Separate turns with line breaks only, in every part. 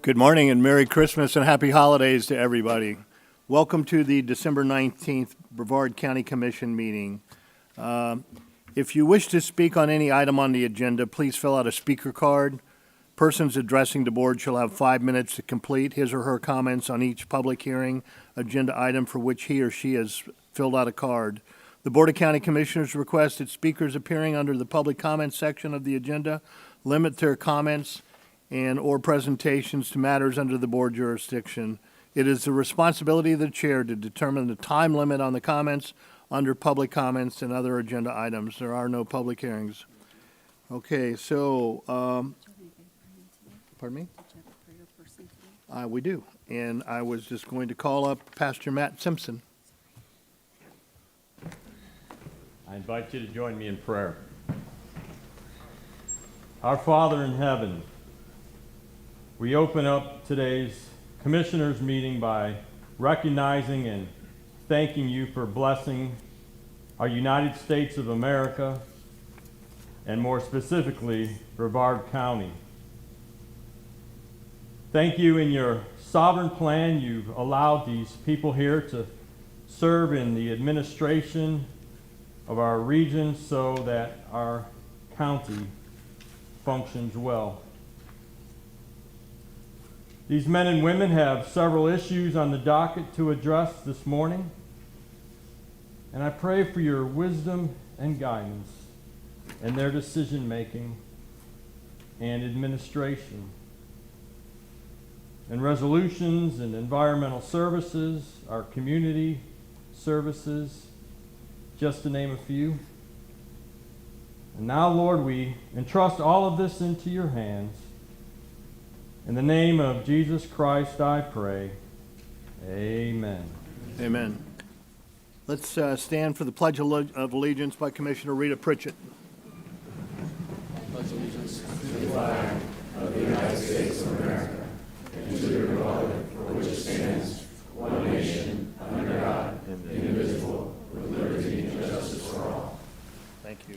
Good morning and Merry Christmas and Happy Holidays to everybody. Welcome to the December 19th Brevard County Commission meeting. If you wish to speak on any item on the agenda, please fill out a speaker card. Persons addressing the board shall have 5 minutes to complete his or her comments on each public hearing agenda item for which he or she has filled out a card. The Board of County Commissioners request that speakers appearing under the public comments section of the agenda limit their comments and or presentations to matters under the board jurisdiction. It is the responsibility of the chair to determine the time limit on the comments under public comments and other agenda items. There are no public hearings. Okay, so, pardon me? We do, and I was just going to call up Pastor Matt Simpson.
I invite you to join me in prayer. Our Father in heaven, we open up today's commissioners meeting by recognizing and thanking you for blessing our United States of America, and more specifically, Brevard County. Thank you. In your sovereign plan, you've allowed these people here to serve in the administration of our region so that our county functions well. These men and women have several issues on the docket to address this morning, and I pray for your wisdom and guidance in their decision-making and administration. In resolutions and environmental services, our community services, just to name a few. And now, Lord, we entrust all of this into your hands. In the name of Jesus Christ, I pray. Amen.
Amen. Let's stand for the Pledge of Allegiance by Commissioner Rita Pritchett.
Pledge allegiance to the flag of the United States of America and to the republic for which it stands, one nation, under God, indivisible, with liberty and justice for all.
Thank you.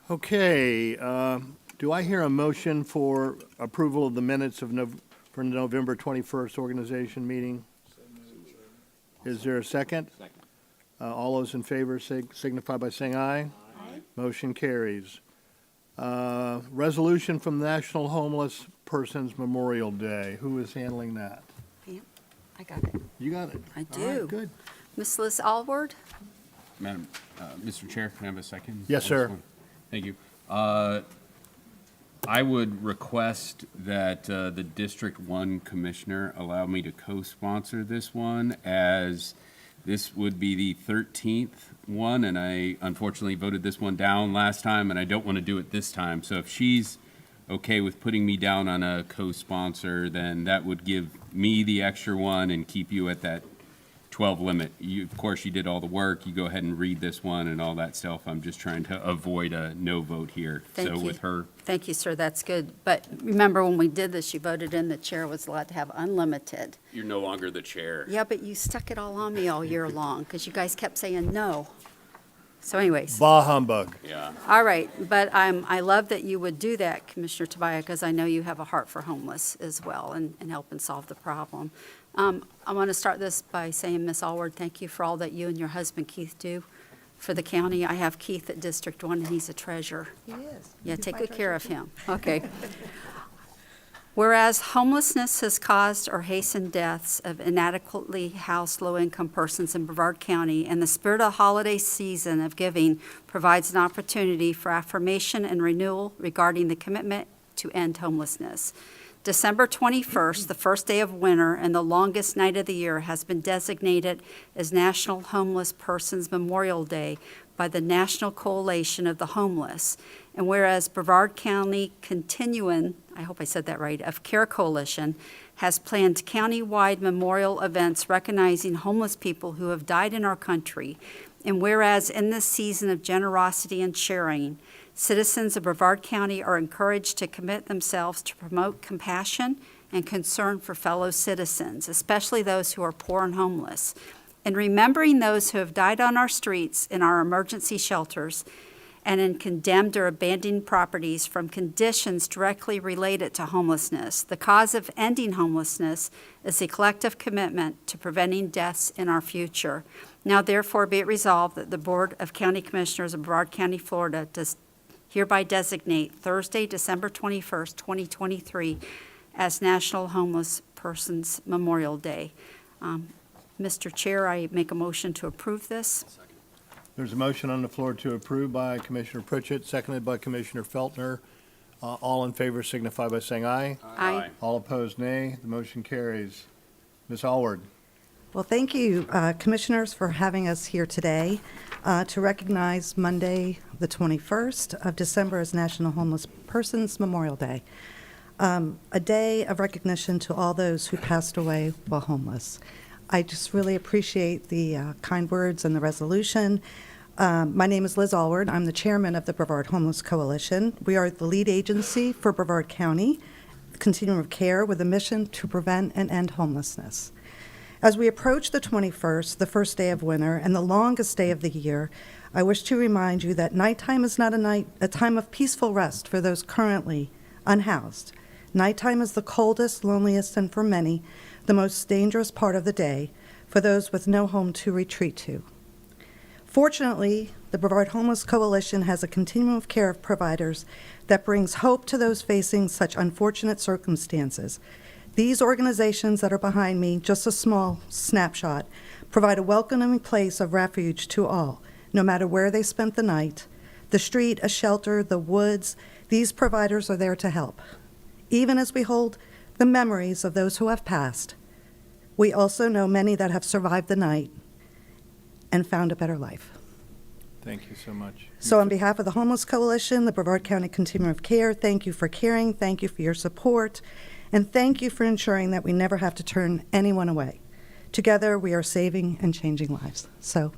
Okay, do I hear a motion for approval of the minutes for the November 21st organization meeting? Is there a second?
Second.
All those in favor signify by saying aye.
Aye.
Motion carries. Resolution from National Homeless Persons Memorial Day. Who is handling that?
Yeah, I got it.
You got it.
I
All
do.
right, good.
Miss Liz Alward?
Madam, Mr. Chair, can I have a second?
Yes, sir.
Thank you. I would request that the District 1 Commissioner allow me to co-sponsor this one, as this would be the 13th one, and I unfortunately voted this one down last time, and I don't want to do it this time. So if she's okay with putting me down on a co-sponsor, then that would give me the extra one and keep you at that 12 limit. Of course, you did all the work. You go ahead and read this one and all that stuff. I'm just trying to avoid a no vote here.
Thank
So
you.
with her,
Thank you, sir, that's good. But remember, when we did this, you voted in the chair was allowed to have unlimited.
you're no longer the chair.
Yeah, but you stuck it all on me all year long, because you guys kept saying no. So anyways,
Bah humbug.
Yeah.
all right, but I love that you would do that, Commissioner Tobias, because I know you have a heart for homeless as well, and helping solve the problem. I want to start this by saying, Miss Alward, thank you for all that you and your husband Keith do for the county. I have Keith at District 1, and he's a treasure.
He is.
Yeah,
He's
take
my
good care
treasure,
of him. Okay. Whereas homelessness has caused or hastened deaths of inadequately housed low-income persons in Brevard County, and the spirit of the holiday season of giving provides an opportunity for affirmation and renewal regarding the commitment to end homelessness. December 21st, the first day of winter and the longest night of the year, has been designated as National Homeless Persons Memorial Day by the National Coalition of the Homeless. And whereas Brevard County Continuum, I hope I said that right, of Care Coalition has planned county-wide memorial events recognizing homeless people who have died in our country. And whereas in this season of generosity and sharing, citizens of Brevard County are encouraged to commit themselves to promote compassion and concern for fellow citizens, especially those who are poor and homeless. And remembering those who have died on our streets in our emergency shelters, and in condemned or abandoned properties from conditions directly related to homelessness. The cause of ending homelessness is a collective commitment to preventing deaths in our future. Now therefore be it resolved that the Board of County Commissioners of Brevard County, Florida does hereby designate Thursday, December 21st, 2023 as National Homeless Persons Memorial Day. Mr. Chair, I make a motion to approve this.
There's a motion on the floor to approve by Commissioner Pritchett, seconded by Commissioner Feltner. All in favor signify by saying aye.
Aye.
All opposed, nay. The motion carries. Ms. Allward.
Well, thank you, Commissioners, for having us here today to recognize Monday, the 21st of December as National Homeless Persons Memorial Day, a day of recognition to all those who passed away while homeless. I just really appreciate the kind words and the resolution. My name is Liz Allward. I'm the chairman of the Brevard Homeless Coalition. We are the lead agency for Brevard County Continuum of Care with a mission to prevent and end homelessness. As we approach the 21st, the first day of winter, and the longest day of the year, I wish to remind you that nighttime is not a time of peaceful rest for those currently unhoused. Nighttime is the coldest, loneliest, and for many, the most dangerous part of the day for those with no home to retreat to. Fortunately, the Brevard Homeless Coalition has a continuum of care of providers that brings hope to those facing such unfortunate circumstances. These organizations that are behind me, just a small snapshot, provide a welcoming place of refuge to all, no matter where they spent the night, the street, a shelter, the woods. These providers are there to help. Even as we hold the memories of those who have passed, we also know many that have survived the night and found a better life.
Thank you so much.
So on behalf of the Homeless Coalition, the Brevard County Continuum of Care, thank you for caring, thank you for your support, and thank you for ensuring that we never have to turn anyone away. Together, we are saving and changing lives. So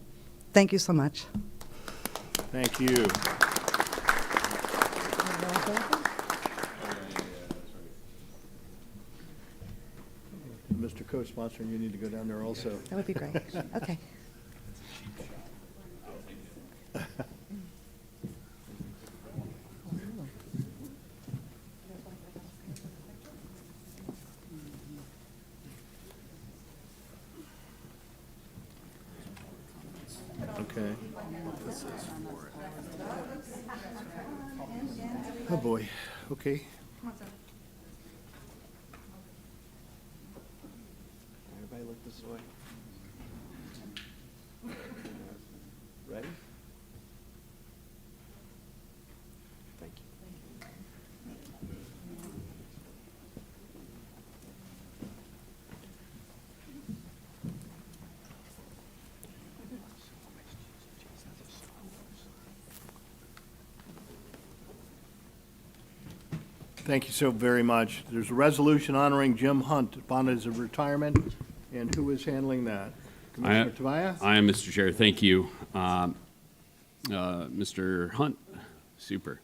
thank you so much.
Thank you. Mr. Co-sponsor, you need to go down there also.
That would be great. Okay.
Okay. Oh, boy. Okay. Everybody look this way. Ready? Thank you. Thank you so very much. There's a resolution honoring Jim Hunt upon his retirement, and who is handling that? Commissioner Tobias?
I am, Mr. Chair. Thank you. Mr. Hunt, super.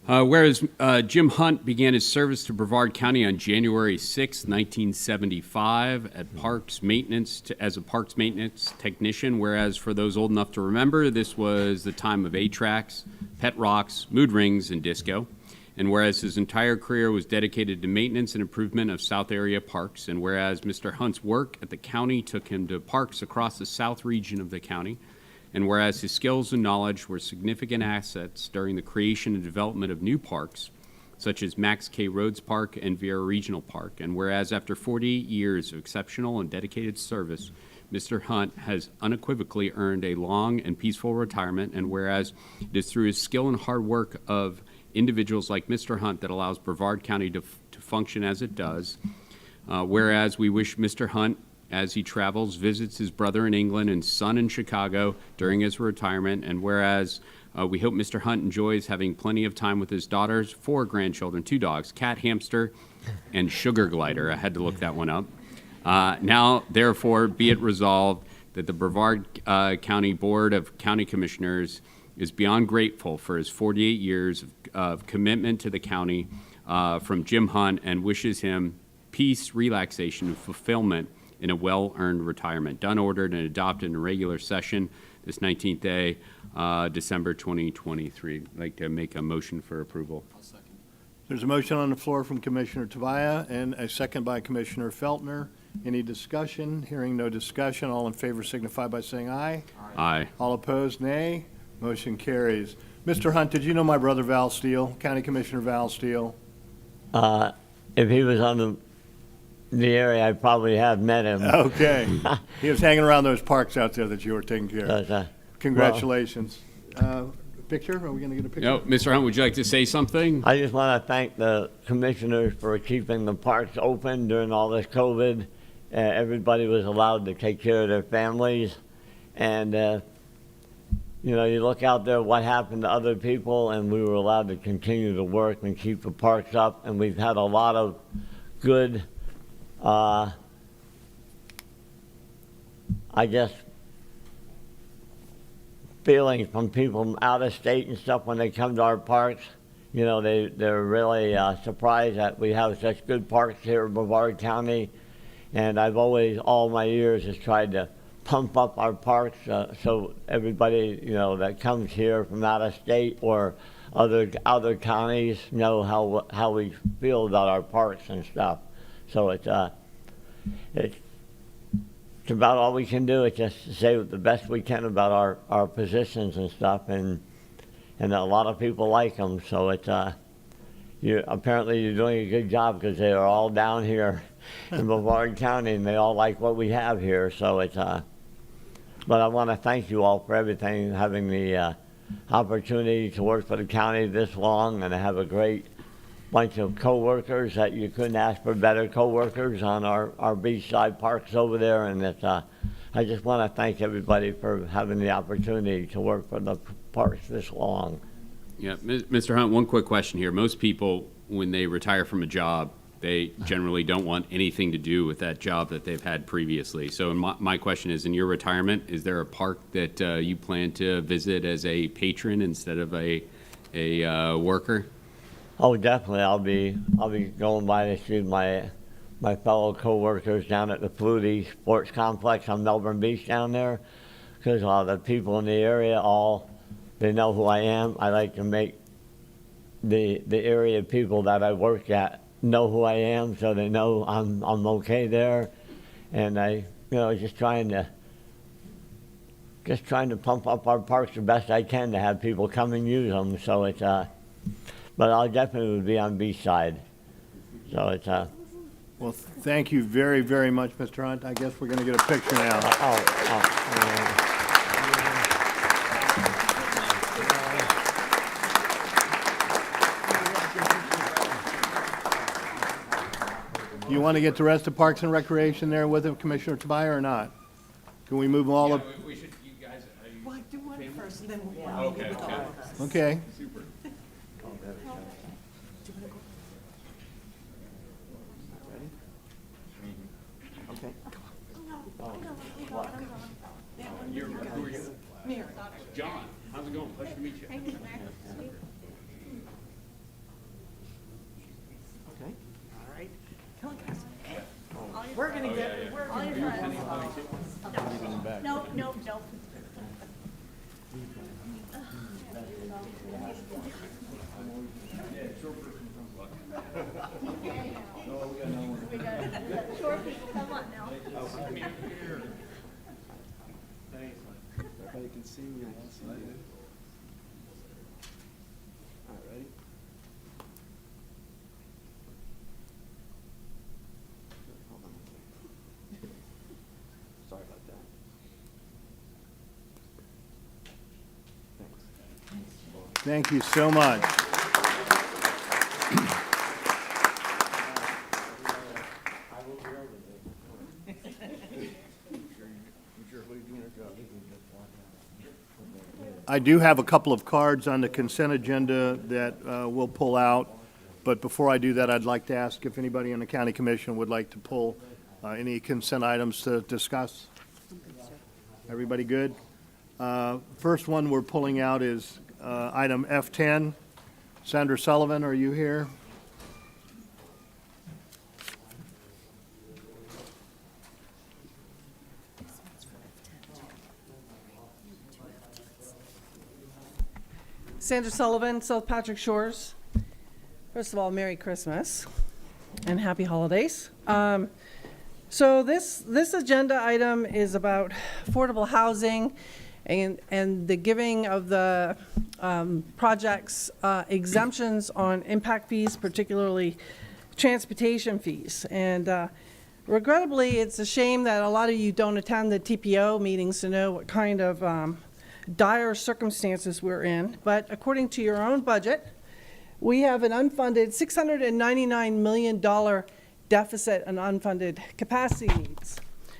Whereas Jim Hunt began his service to Brevard County on January 6, 1975 at Parks Maintenance as a Parks Maintenance technician, whereas for those old enough to remember, this was the time of 8-tracks, pet rocks, mood rings, and disco. And whereas his entire career was dedicated to maintenance and improvement of South area parks, and whereas Mr. Hunt's work at the county took him to parks across the south region of the county, and whereas his skills and knowledge were significant assets during the creation and development of new parks, such as Max K. Rhodes Park and Vieira Regional Park, and whereas after 48 years of exceptional and dedicated service, Mr. Hunt has unequivocally earned a long and peaceful retirement, and whereas it is through his skill and hard work of individuals like Mr. Hunt that allows Brevard County to function as it does, whereas we wish Mr. Hunt, as he travels, visits his brother in England and son in Chicago during his retirement, and whereas we hope Mr. Hunt enjoys having plenty of time with his daughters, 4 grandchildren, 2 dogs, cat, hamster, and sugar glider. I had to look that one up. Now, therefore, be it resolved that the Brevard County Board of County Commissioners is beyond grateful for his 48 years of commitment to the county from Jim Hunt, and wishes him peace, relaxation, and fulfillment in a well-earned retirement. Done, ordered, and adopted in regular session. this 19th day, December 2023. I'd like to make a motion for approval.
There's a motion on the floor from Commissioner Tavia and a second by Commissioner Feltner. Any discussion? Hearing no discussion, all in favor signify by saying aye.
Aye.
All opposed, nay. Motion carries. Mr. Hunt, did you know my brother Val Steele, County Commissioner Val Steele?
If he was on the area, I probably have met him.
Okay. He was hanging around those parks out there that you were taking care of.
But,
Congratulations. Picture? Are we going to get a picture?
No, Mr. Hunt, would you like to say something?
I just want to thank the commissioners for keeping the parks open during all this COVID. Everybody was allowed to take care of their families. And, you know, you look out there what happened to other people, and we were allowed to continue to work and keep the parks up. And we've had a lot of good, I guess, feelings from people from out of state and stuff when they come to our parks. You know, they're really surprised that we have such good parks here in Brevard County. And I've always, all my years, has tried to pump up our parks so everybody, you know, that comes here from out of state or other counties know how we feel about our parks and stuff. So it's about all we can do. It's just say the best we can about our positions and stuff, and a lot of people like them. So it's apparently you're doing a good job because they are all down here in Brevard County and they all like what we have here. So it's but I want to thank you all for everything, having the opportunity to work for the county this long, and I have a great bunch of co-workers that you couldn't ask for better co-workers on our beachside parks over there. And it's, I just want to thank everybody for having the opportunity to work for the parks this long.
Yeah, Mr. Hunt, one quick question here. Most people, when they retire from a job, they generally don't want anything to do with that job that they've had previously. So my question is, in your retirement, is there a park that you plan to visit as a patron instead of a worker?
Oh, definitely. I'll be going by to see my fellow co-workers down at the Flutie Sports Complex on Melbourne Beach down there, because a lot of the people in the area they know who I am. I like to make the area people that I work at know who I am, so they know I'm okay there. And I, you know, just trying to pump up our parks the best I can to have people come and use them. So it's but I'll definitely be on beachside. So it's
Well, thank you very, very much, Mr. Hunt. I guess we're going to get a picture now. You want to get the rest of Parks and Recreation there with him, Commissioner Tavia, or not? Can we move all of?
We should, you guys.
Well, do one first, and then we'll.
Okay.
Okay.
Super. Who are you?
Mary.
John. How's it going? Pleasure to meet you.
Okay, all right. Come on, guys. We're gonna get, we're
All your friends. No, no, no. We got short people, come on now.
Everybody can see me. I see you. All right, ready? Hold on. Sorry about that. Thanks.
Thank you so much. I do have a couple of cards on the consent agenda that we'll pull out, but before I do that, I'd like to ask if anybody in the county commission would like to pull any consent items to discuss. Everybody good? First one we're pulling out is item F10. Sandra Sullivan, are you here?
Sandra Sullivan, South Patrick Shores. First of all, Merry Christmas and Happy Holidays. So this agenda item is about affordable housing and the giving of the projects exemptions on impact fees, particularly transportation fees. And regrettably, it's a shame that a lot of you don't attend the TPO meetings to know what kind of dire circumstances we're in. But according to your own budget, we have an unfunded $699 million deficit and unfunded capacity needs.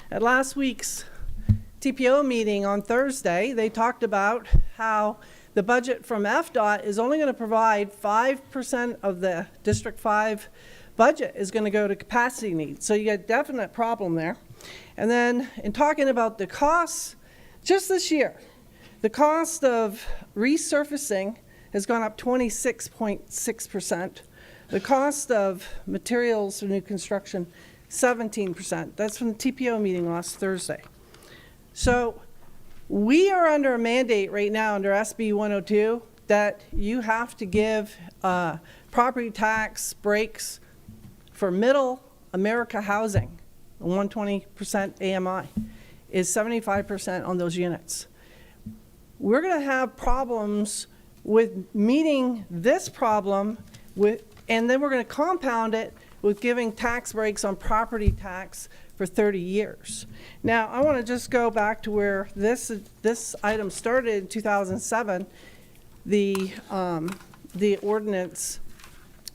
At last week's TPO meeting on Thursday, they talked about how the budget from FDOT is only going to provide 5% of the District 5 budget is going to go to capacity needs. So you got a definite problem there. And then in talking about the costs, just this year, the cost of resurfacing has gone up 26.6%. The cost of materials for new construction, 17%. That's from the TPO meeting last Thursday. So we are under a mandate right now under SB 102 that you have to give property tax breaks for middle America housing. 120% AMI is 75% on those units. We're going to have problems with meeting this problem and then we're going to compound it with giving tax breaks on property tax for 30 years. Now, I want to just go back to where this item started in 2007, the ordinance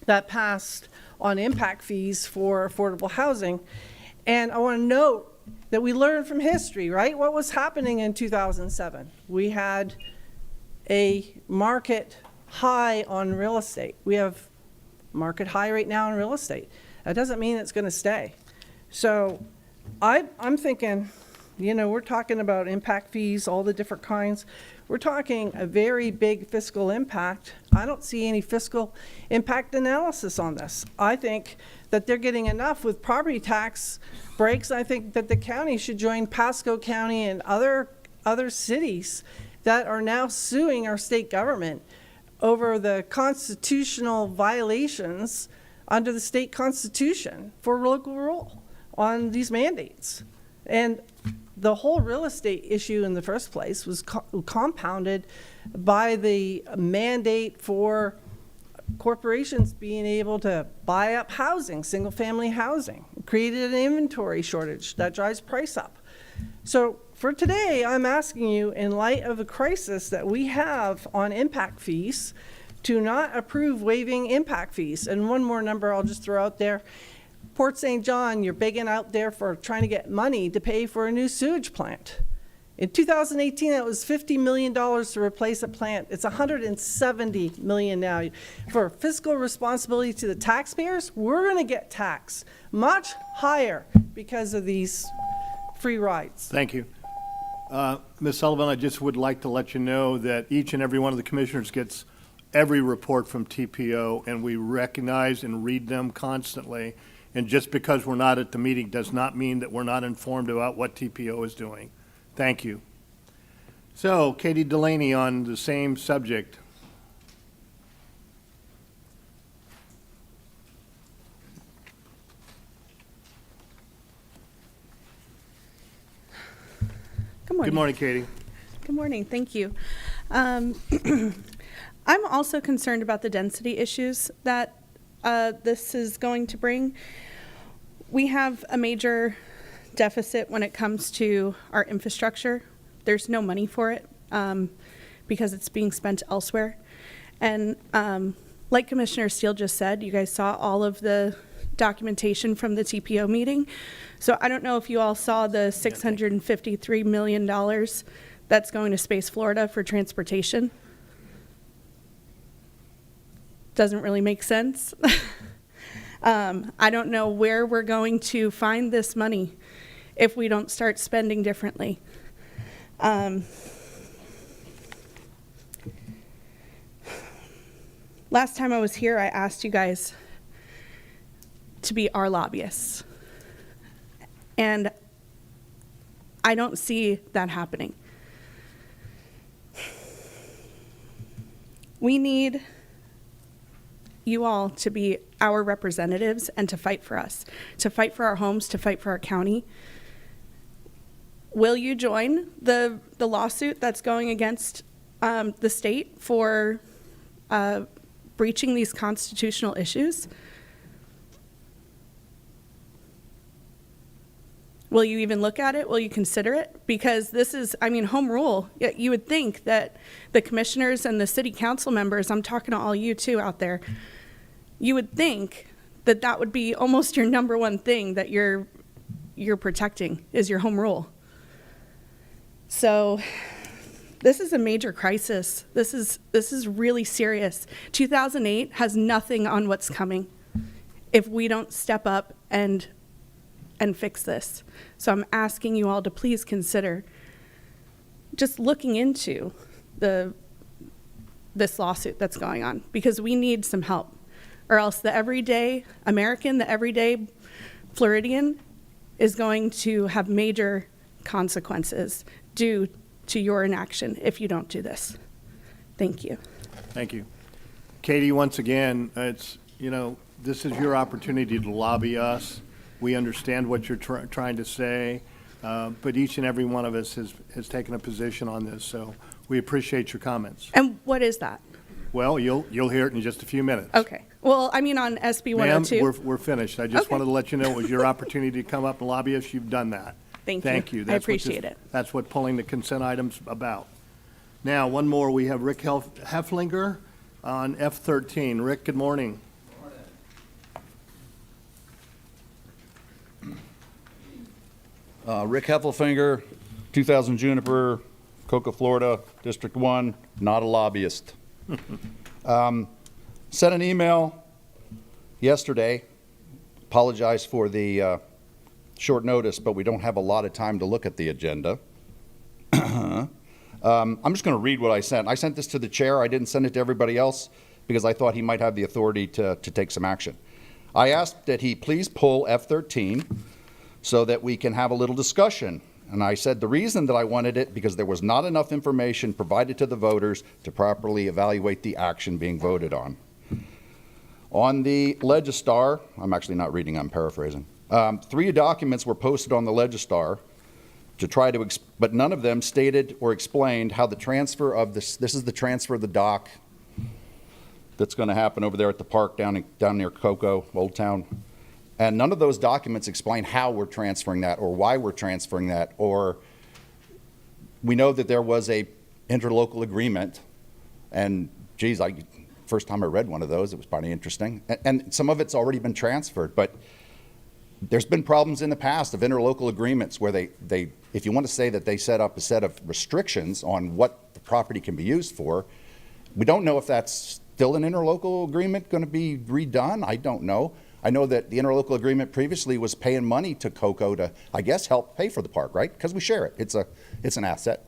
that passed on impact fees for affordable housing. And I want to note that we learned from history, right? What was happening in 2007? We had a market high on real estate. We have market high right now in real estate. That doesn't mean it's going to stay. So I'm thinking, you know, we're talking about impact fees, all the different kinds. We're talking a very big fiscal impact. I don't see any fiscal impact analysis on this. I think that they're getting enough with property tax breaks. I think that the county should join Pasco County and other cities that are now suing our state government over the constitutional violations under the state constitution for local rule on these mandates. And the whole real estate issue in the first place was compounded by the mandate for corporations being able to buy up housing, single-family housing. It created an inventory shortage that drives price up. So for today, I'm asking you, in light of the crisis that we have on impact fees, to not approve waiving impact fees. And one more number I'll just throw out there. Port St. John, you're begging out there for trying to get money to pay for a new sewage plant. In 2018, it was $50 million to replace a plant. It's $170 million now. For fiscal responsibility to the taxpayers, we're going to get taxed much higher because of these free rides.
Thank you. Ms. Sullivan, I just would like to let you know that each and every one of the commissioners gets every report from TPO, and we recognize and read them constantly. And just because we're not at the meeting does not mean that we're not informed about what TPO is doing. Thank you. So, Katie Delaney on the same subject.
Good morning.
Good morning, Katie.
Good morning. Thank you. I'm also concerned about the density issues that this is going to bring. We have a major deficit when it comes to our infrastructure. There's no money for it because it's being spent elsewhere. And like Commissioner Steele just said, you guys saw all of the documentation from the TPO meeting. So I don't know if you all saw the $653 million that's going to Space Florida for transportation. Doesn't really make sense. I don't know where we're going to find this money if we don't start spending differently. Last time I was here, I asked you guys to be our lobbyists. And I don't see that happening. We need you all to be our representatives and to fight for us, to fight for our homes, to fight for our county. Will you join the lawsuit that's going against the state for breaching these constitutional issues? Will you even look at it? Will you consider it? Because this is, I mean, home rule. You would think that the commissioners and the city council members, I'm talking to all you too out there, you would think that that would be almost your number one thing that you're protecting is your home rule. So this is a major crisis. This is really serious. 2008 has nothing on what's coming if we don't step up and fix this. So I'm asking you all to please consider just looking into this lawsuit that's going on, because we need some help, or else the everyday American, the everyday Floridian is going to have major consequences due to your inaction if you don't do this. Thank you.
Thank you. Katie, once again, this is your opportunity to lobby us. We understand what you're trying to say, but each and every one of us has taken a position on this, so we appreciate your comments.
And what is that?
Well, you'll hear it in just a few minutes.
Okay. Well, I mean, on SB 102.
Ma'am, we're finished. I just
Okay.
wanted to let you know it was your opportunity to come up and lobby us. You've done that.
Thank you. I appreciate it.
That's what pulling the consent items about. Now, one more. We have Rick Hefflinger on F13. Rick, good morning.
Rick Heffelfinger, 2000 Juniper, Cocoa, Florida, District 1, not a lobbyist. Sent an email yesterday, apologize for the short notice, but we don't have a lot of time to look at the agenda. I'm just going to read what I sent. I sent this to the chair. I didn't send it to everybody else because I thought he might have the authority to take some action. I asked that he please pull F13 so that we can have a little discussion. And I said the reason that I wanted it because there was not enough information provided to the voters to properly evaluate the action being voted on. On the Legistar, I'm actually not reading, I'm paraphrasing. 3 documents were posted on the Legistar to try to, but none of them stated or explained how the transfer of this is the transfer of the dock that's going to happen over there at the park down near Cocoa, Old Town. And none of those documents explain how we're transferring that or why we're transferring that, or we know that there was a interlocal agreement, and geez, first time I read one of those, it was pretty interesting. And some of it's already been transferred, but there's been problems in the past of interlocal agreements where they if you want to say that they set up a set of restrictions on what the property can be used for, we don't know if that's still an interlocal agreement going to be redone. I don't know. I know that the interlocal agreement previously was paying money to Cocoa to, I guess, help pay for the park, right? Because we share it. It's an asset.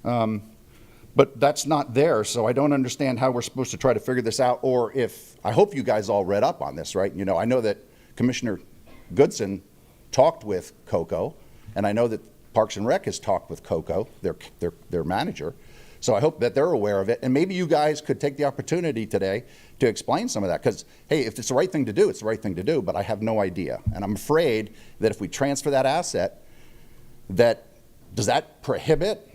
But that's not there, so I don't understand how we're supposed to try to figure this out, or if, I hope you guys all read up on this, right? You know, I know that Commissioner Goodson talked with Cocoa, and I know that Parks and Rec has talked with Cocoa, their manager. So I hope that they're aware of it, and maybe you guys could take the opportunity today to explain some of that, because, hey, if it's the right thing to do, it's the right thing to do, but I have no idea. And I'm afraid that if we transfer that asset, does that prohibit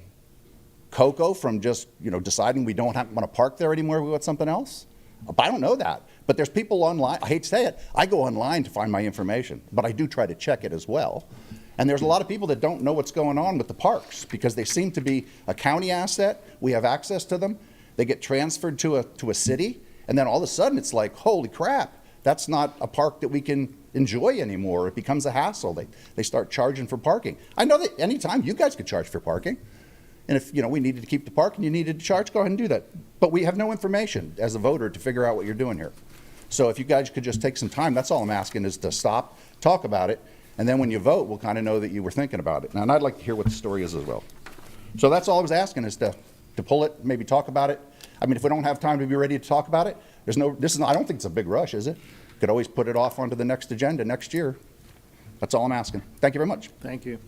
Cocoa from just, deciding we don't want to park there anymore, we want something else? I don't know that. But there's people online, I hate to say it, I go online to find my information, but I do try to check it as well. And there's a lot of people that don't know what's going on with the parks because they seem to be a county asset. We have access to them. They get transferred to a city, and then all of a sudden it's like, holy crap, that's not a park that we can enjoy anymore. It becomes a hassle. They start charging for parking. I know that anytime you guys could charge for parking. And if we needed to keep the park and you needed to charge, go ahead and do that. But we have no information as a voter to figure out what you're doing here. So if you guys could just take some time, that's all I'm asking, is to stop, talk about it, and then when you vote, we'll kind of know that you were thinking about it. And I'd like to hear what the story is as well. So that's all I was asking, is to pull it, maybe talk about it. I mean, if we don't have time to be ready to talk about it, I don't think it's a big rush, is it? Could always put it off onto the next agenda next year. That's all I'm asking. Thank you very much.
Thank you.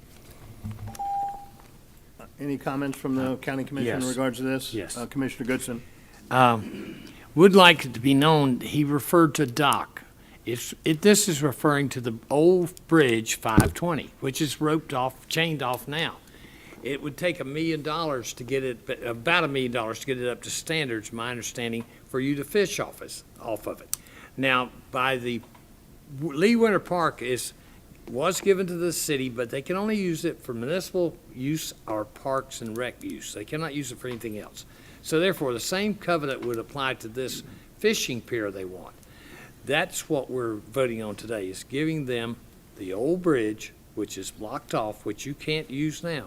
Any comments from the county commission in
Yes.
regards to this?
Yes.
Commissioner Goodson?
Would like it to be known, he referred to dock. This is referring to the old bridge 520, which is roped off, chained off now. It would take $1 million to get it, about $1 million to get it up to standards, my understanding, for you to fish off of it. Now, by the Lee Winter Park was given to the city, but they can only use it for municipal use or parks and rec use. They cannot use it for anything else. So therefore, the same covenant would apply to this fishing pier they want. That's what we're voting on today, is giving them the old bridge, which is blocked off, which you can't use now.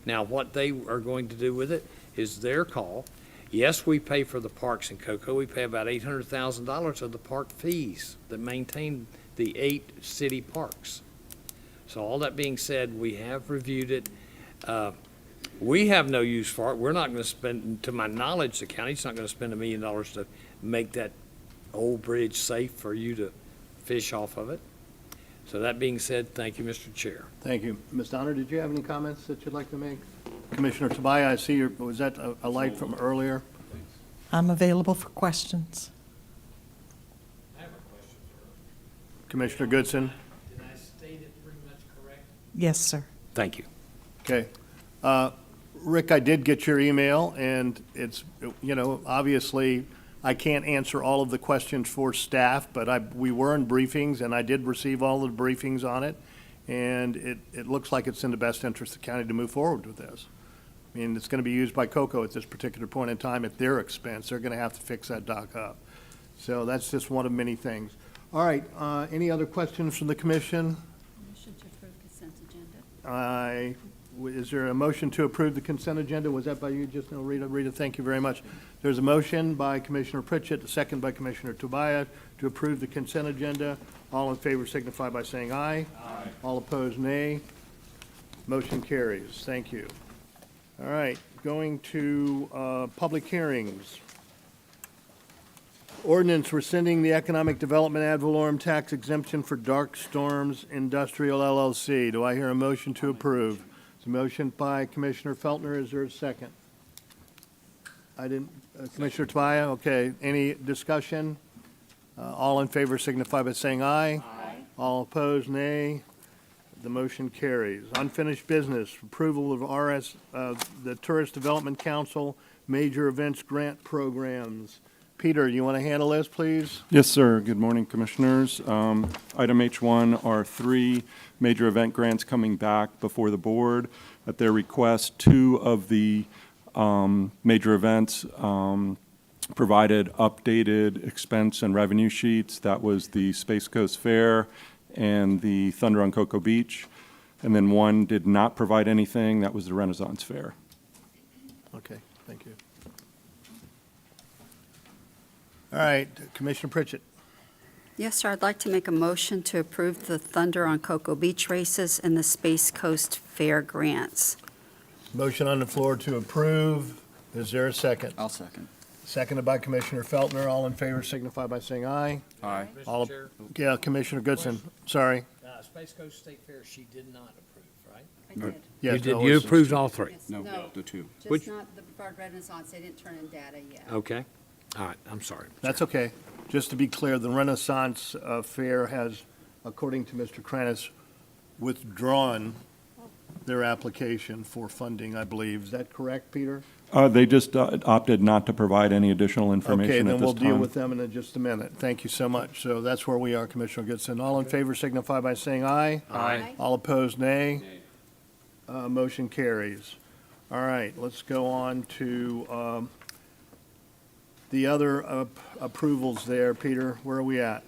Now, what they are going to do with it is their call. Yes, we pay for the parks in Cocoa. We pay about $800,000 of the park fees that maintain the 8 city parks. So all that being said, we have reviewed it. We have no use for it. We're not going to spend, to my knowledge, the county's not going to spend $1 million to make that old bridge safe for you to fish off of it. So that being said, thank you, Mr. Chair.
Thank you. Ms. Donner, did you have any comments that you'd like to make? Commissioner Tobias, I see was that a light from earlier?
I'm available for questions.
Commissioner Goodson?
Did I state it pretty much correct?
Yes, sir.
Thank you.
Okay. Rick, I did get your email, and it's, obviously, I can't answer all of the questions for staff, but we were in briefings, and I did receive all of the briefings on it, and it looks like it's in the best interest of the county to move forward with this. I mean, it's going to be used by Cocoa at this particular point in time at their expense. They're going to have to fix that dock up. So that's just one of many things. All right, any other questions from the commission?
Motion to approve consent agenda.
Is there a motion to approve the consent agenda? Was that by you just now, Rita? Rita, thank you very much. There's a motion by Commissioner Pritchett, a second by Commissioner Tobias to approve the consent agenda. All in favor signify by saying aye. Aye. All opposed, nay. Motion carries. Thank you. All right, going to public hearings. Ordinance rescinding the economic development ad valorem tax exemption for Dark Storms Industrial LLC. Do I hear a motion to approve? It's a motion by Commissioner Feltner. Is there a second? I didn't, Commissioner Tobias? Okay, any discussion? All in favor signify by saying aye. Aye. All opposed, nay. The motion carries. Unfinished business, approval of the Tourist Development Council Major Events Grant Programs. Peter, you want to handle this, please?
Yes, sir. Good morning, Commissioners. Item H1 are 3 major event grants coming back before the board. At their request, 2 of the major events provided updated expense and revenue sheets. That was the Space Coast Fair and the Thunder on Cocoa Beach. And then 1 did not provide anything. That was the Renaissance Fair.
Okay, thank you. All right, Commissioner Pritchett.
Yes, sir. I'd like to make a motion to approve the Thunder on Cocoa Beach races and the Space Coast Fair grants.
Motion on the floor to approve. Is there a second?
I'll second.
Seconded by Commissioner Feltner. All in favor signify by saying aye.
Aye.
All,
Mr. Chair,
yeah, Commissioner Goodson, sorry.
Space Coast State Fair, she did not approve, right?
I did.
Yes, no,
You
it's-
approved all 3?
Yes,
No, the 2.
Just not the Brevard Renaissance. They didn't turn in data yet.
Okay. All right, I'm sorry.
That's okay. Just to be clear, the Renaissance Fair has, according to Mr. Kranis, withdrawn their application for funding, I believe. Is that correct, Peter?
They just opted not to provide any additional
Okay,
information
then
at this
we'll deal
time.
with them in just a minute. Thank you so much. So that's where we are, Commissioner Goodson. All in favor signify by saying aye.
Aye.
All opposed, nay. Motion carries. All right, let's go on to the other approvals there. Peter, where are we at?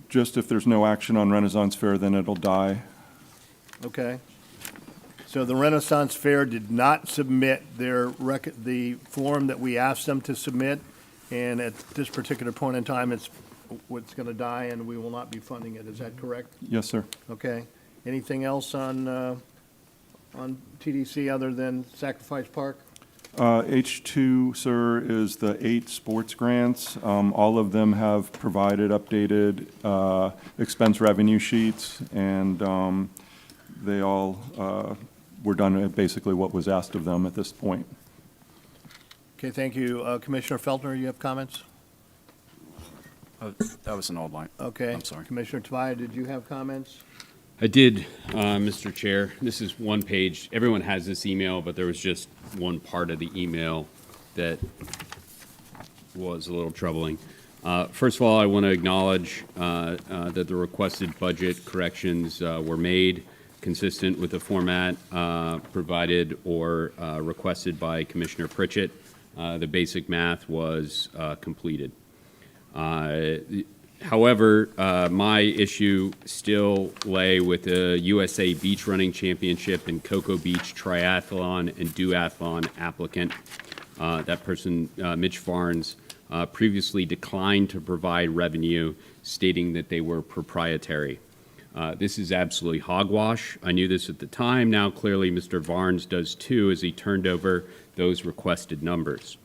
Just if there's no action on Renaissance Fair, then it'll die.
Okay. So the Renaissance Fair did not submit the form that we asked them to submit, and at this particular point in time, it's going to die, and we will not be funding it. Is that correct?
Yes, sir.
Okay. Anything else on TDC other than Sacrifice Park?
H2, sir, is the 8 sports grants. All of them have provided updated expense revenue sheets, and they all were done at basically what was asked of them at this point.
Okay, thank you. Commissioner Feltner, you have comments?
That was an old line.
Okay.
I'm sorry.
Commissioner Tobias, did you have comments?
I did, Mr. Chair. This is one page. Everyone has this email, but there was just one part of the email that was a little troubling. First of all, I want to acknowledge that the requested budget corrections were made consistent with the format provided or requested by Commissioner Pritchett. The basic math was completed. However, my issue still lay with the USA Beach Running Championship and Cocoa Beach Triathlon and Duathlon applicant. That person, Mitch Farnes, previously declined to provide revenue, stating that they were proprietary. This is absolutely hogwash. I knew this at the time. Now clearly Mr. Farnes does too, as he turned over those requested numbers.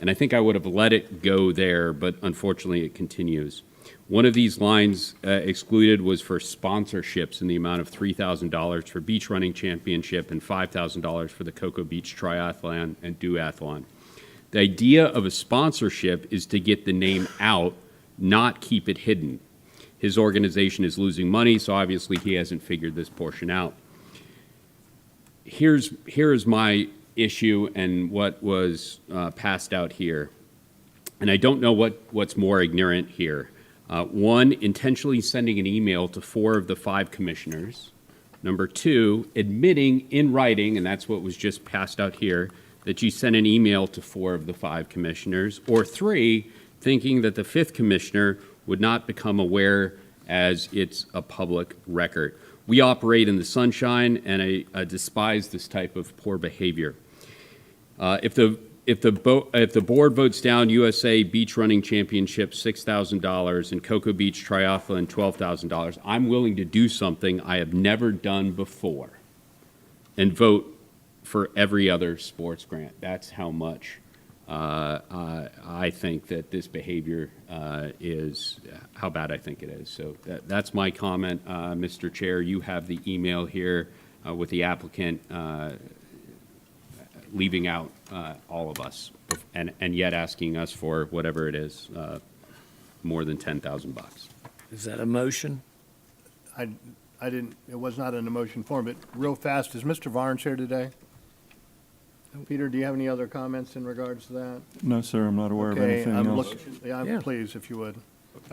And I think I would have let it go there, but unfortunately it continues. One of these lines excluded was for sponsorships in the amount of $3,000 for Beach Running Championship and $5,000 for the Cocoa Beach Triathlon and Duathlon. The idea of a sponsorship is to get the name out, not keep it hidden. His organization is losing money, so obviously he hasn't figured this portion out. Here's my issue and what was passed out here. And I don't know what's more ignorant here. One, intentionally sending an email to 4 of the 5 commissioners. Number 2, admitting in writing, and that's what was just passed out here, that you sent an email to 4 of the 5 commissioners. Or 3, thinking that the 5th commissioner would not become aware as it's a public record. We operate in the sunshine, and I despise this type of poor behavior. If the board votes down USA Beach Running Championship $6,000 and Cocoa Beach Triathlon $12,000, I'm willing to do something I have never done before and vote for every other sports grant. That's how much I think that this behavior is, how bad I think it is. So that's my comment, Mr. Chair. You have the email here with the applicant leaving out all of us and yet asking us for whatever it is, more than $10,000.
Is that a motion?
I didn't, it was not in a motion form, but real fast, is Mr. Varnes here today? Peter, do you have any other comments in regards to that?
No, sir, I'm not aware of
Okay,
anything
I'm
else.
Yeah.
please, if you would.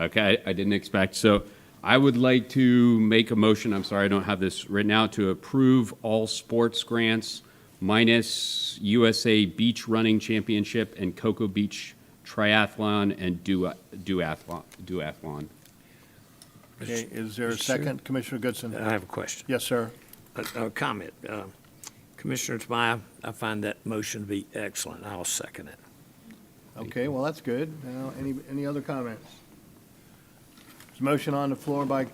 Okay, I didn't expect. So I would like to make a motion, I'm sorry I don't have this written out, to approve all sports grants minus USA Beach Running Championship and Cocoa Beach Triathlon and Duathlon.
Okay, is there a second? Commissioner Goodson?
I have a question.
Yes, sir.
A comment. Commissioner Tobias, I find that motion to be excellent. I'll second it.
Okay, well, that's good. Now, any other comments? There's a motion on the floor by,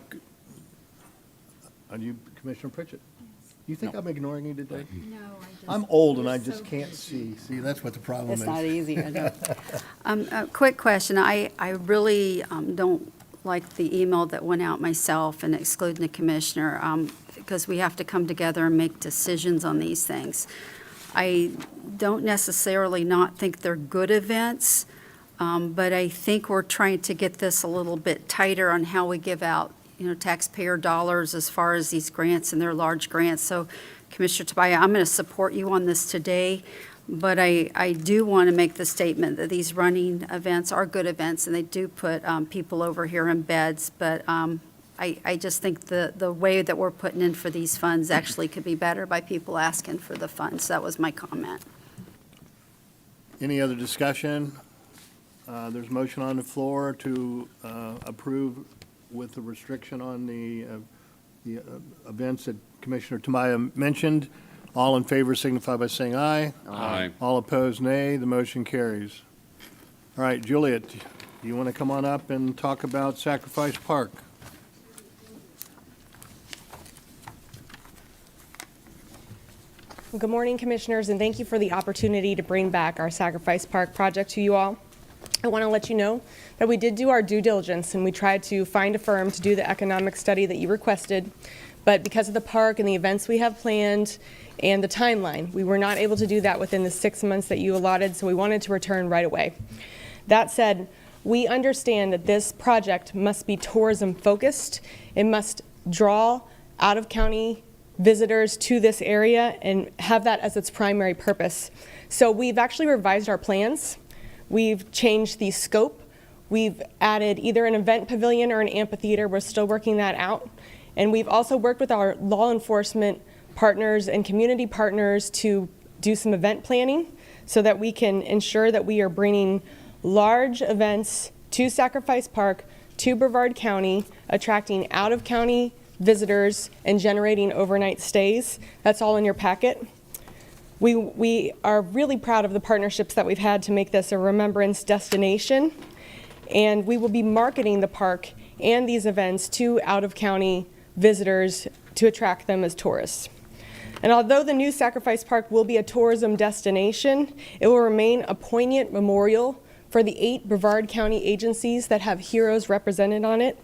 Commissioner Pritchett? You think I'm ignoring you today?
No, I just.
I'm old and I just can't see. See, that's what the problem is.
It's not easy, I know. A quick question. I really don't like the email that went out myself and excluding the commissioner, because we have to come together and make decisions on these things. I don't necessarily not think they're good events, but I think we're trying to get this a little bit tighter on how we give out, taxpayer dollars as far as these grants, and they're large grants. So Commissioner Tobias, I'm going to support you on this today, but I do want to make the statement that these running events are good events, and they do put people over here in beds, but I just think the way that we're putting in for these funds actually could be better by people asking for the funds. That was my comment.
Any other discussion? There's a motion on the floor to approve with the restriction on the events that Commissioner Tobias mentioned. All in favor signify by saying aye.
Aye.
All opposed, nay. The motion carries. All right, Juliet, do you want to come on up and talk about Sacrifice Park?
Good morning, Commissioners, and thank you for the opportunity to bring back our Sacrifice Park project to you all. I want to let you know that we did do our due diligence, and we tried to find a firm to do the economic study that you requested. But because of the park and the events we have planned and the timeline, we were not able to do that within the 6 months that you allotted, so we wanted to return right away. That said, we understand that this project must be tourism focused. It must draw out-of-county visitors to this area and have that as its primary purpose. So we've actually revised our plans. We've changed the scope. We've added either an event pavilion or an amphitheater. We're still working that out. And we've also worked with our law enforcement partners and community partners to do some event planning so that we can ensure that we are bringing large events to Sacrifice Park, to Brevard County, attracting out-of-county visitors and generating overnight stays. That's all in your packet. We are really proud of the partnerships that we've had to make this a remembrance destination, and we will be marketing the park and these events to out-of-county visitors to attract them as tourists. And although the new Sacrifice Park will be a tourism destination, it will remain a poignant memorial for the 8 Brevard County agencies that have heroes represented on it.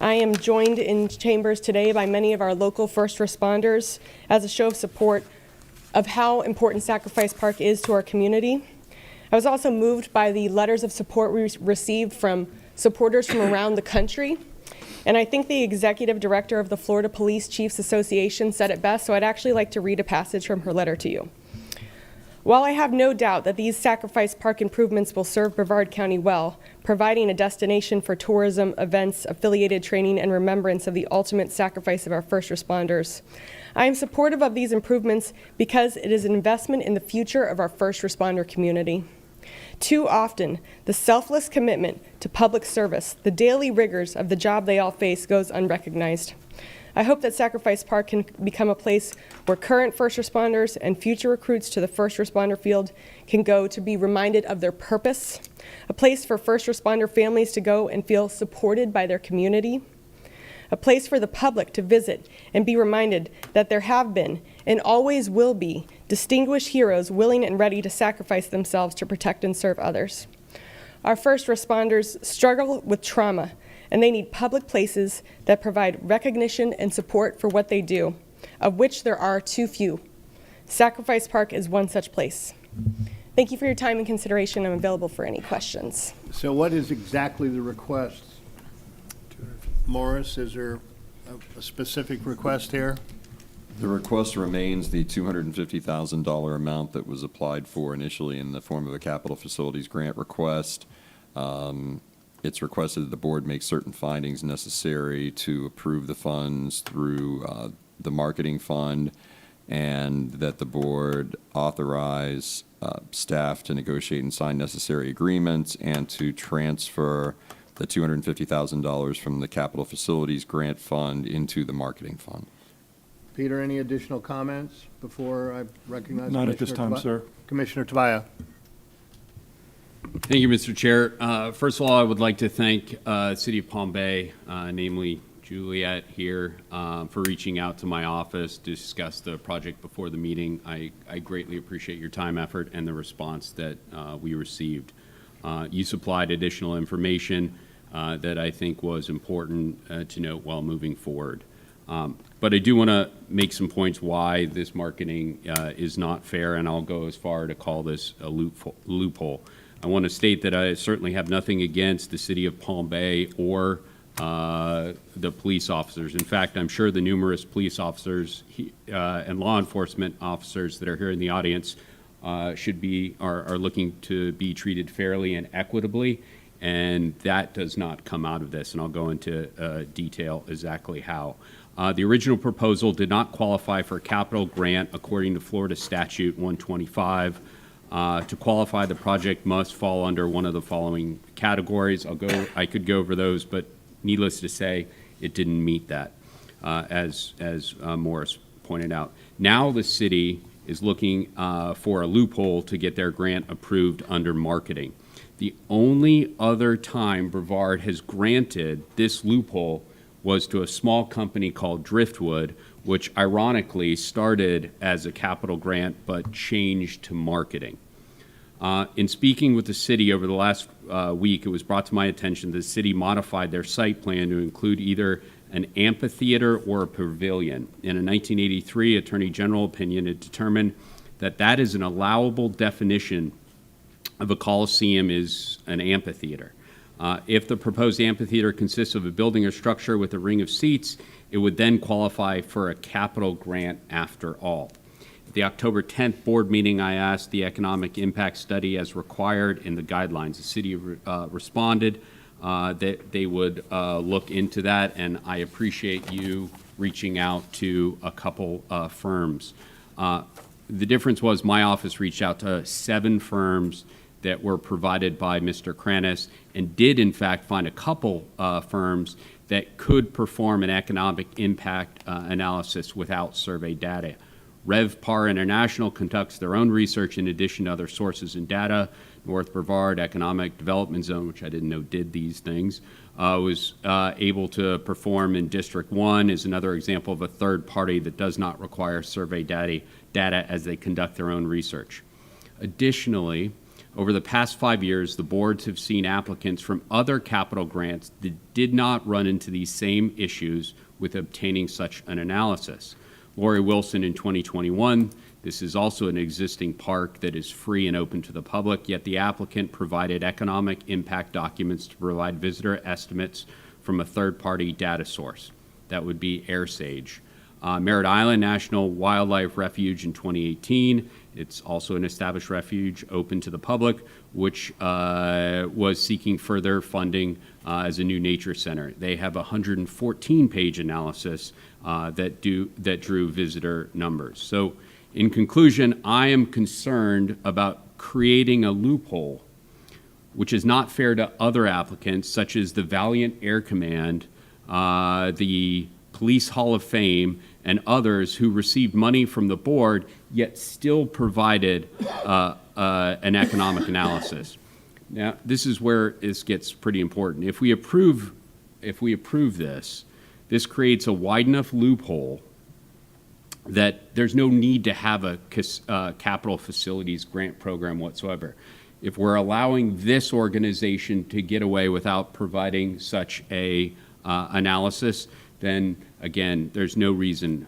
I am joined in chambers today by many of our local first responders as a show of support of how important Sacrifice Park is to our community. I was also moved by the letters of support we received from supporters from around the country. And I think the executive director of the Florida Police Chiefs Association said it best, so I'd actually like to read a passage from her letter to you. While I have no doubt that these Sacrifice Park improvements will serve Brevard County well, providing a destination for tourism, events, affiliated training, and remembrance of the ultimate sacrifice of our first responders, I am supportive of these improvements because it is an investment in the future of our first responder community. Too often, the selfless commitment to public service, the daily rigors of the job they all face, goes unrecognized. I hope that Sacrifice Park can become a place where current first responders and future recruits to the first responder field can go to be reminded of their purpose, a place for first responder families to go and feel supported by their community, a place for the public to visit and be reminded that there have been and always will be distinguished heroes willing and ready to sacrifice themselves to protect and serve others. Our first responders struggle with trauma, and they need public places that provide recognition and support for what they do, of which there are too few. Sacrifice Park is one such place. Thank you for your time and consideration. I'm available for any questions.
So what is exactly the request? Morris, is there a specific request here?
The request remains the $250,000 amount that was applied for initially in the form of a capital facilities grant request. It's requested that the board make certain findings necessary to approve the funds through the marketing fund, and that the board authorize staff to negotiate and sign necessary agreements and to transfer the $250,000 from the capital facilities grant fund into the marketing fund.
Peter, any additional comments before I recognize
Not at this time, sir.
Commissioner Tobias?
Thank you, Mr. Chair. First of all, I would like to thank City of Palm Bay, namely Juliet here, for reaching out to my office to discuss the project before the meeting. I greatly appreciate your time, effort, and the response that we received. You supplied additional information that I think was important to note while moving forward. But I do want to make some points why this marketing is not fair, and I'll go as far to call this a loophole. I want to state that I certainly have nothing against the City of Palm Bay or the police officers. In fact, I'm sure the numerous police officers and law enforcement officers that are here in the audience are looking to be treated fairly and equitably, and that does not come out of this, and I'll go into detail exactly how. The original proposal did not qualify for a capital grant according to Florida Statute 125. To qualify, the project must fall under one of the following categories. I could go over those, but needless to say, it didn't meet that, as Morris pointed out. Now the city is looking for a loophole to get their grant approved under marketing. The only other time Brevard has granted this loophole was to a small company called Driftwood, which ironically started as a capital grant but changed to marketing. In speaking with the city over the last week, it was brought to my attention that the city modified their site plan to include either an amphitheater or a pavilion. In a 1983 Attorney General opinion, it determined that that is an allowable definition of a coliseum is an amphitheater. If the proposed amphitheater consists of a building or structure with a ring of seats, it would then qualify for a capital grant after all. At the October 10th board meeting, I asked the economic impact study as required in the guidelines. The city responded that they would look into that, and I appreciate you reaching out to a couple firms. The difference was my office reached out to 7 firms that were provided by Mr. Kranis and did in fact find a couple firms that could perform an economic impact analysis without survey data. RevPAR International conducts their own research in addition to other sources and data. North Brevard Economic Development Zone, which I didn't know did these things, was able to perform in District 1, is another example of a third party that does not require survey data as they conduct their own research. Additionally, over the past 5 years, the boards have seen applicants from other capital grants that did not run into these same issues with obtaining such an analysis. Lori Wilson in 2021, this is also an existing park that is free and open to the public, yet the applicant provided economic impact documents to provide visitor estimates from a third-party data source. That would be AirSage. Merritt Island National Wildlife Refuge in 2018. It's also an established refuge open to the public, which was seeking further funding as a new nature center. They have a 114-page analysis that drew visitor numbers. So in conclusion, I am concerned about creating a loophole which is not fair to other applicants, such as the Valiant Air Command, the Police Hall of Fame, and others who received money from the board yet still provided an economic analysis. Now, this is where this gets pretty important. If we approve this, this creates a wide enough loophole that there's no need to have a capital facilities grant program whatsoever. If we're allowing this organization to get away without providing such a analysis, then again, there's no reason.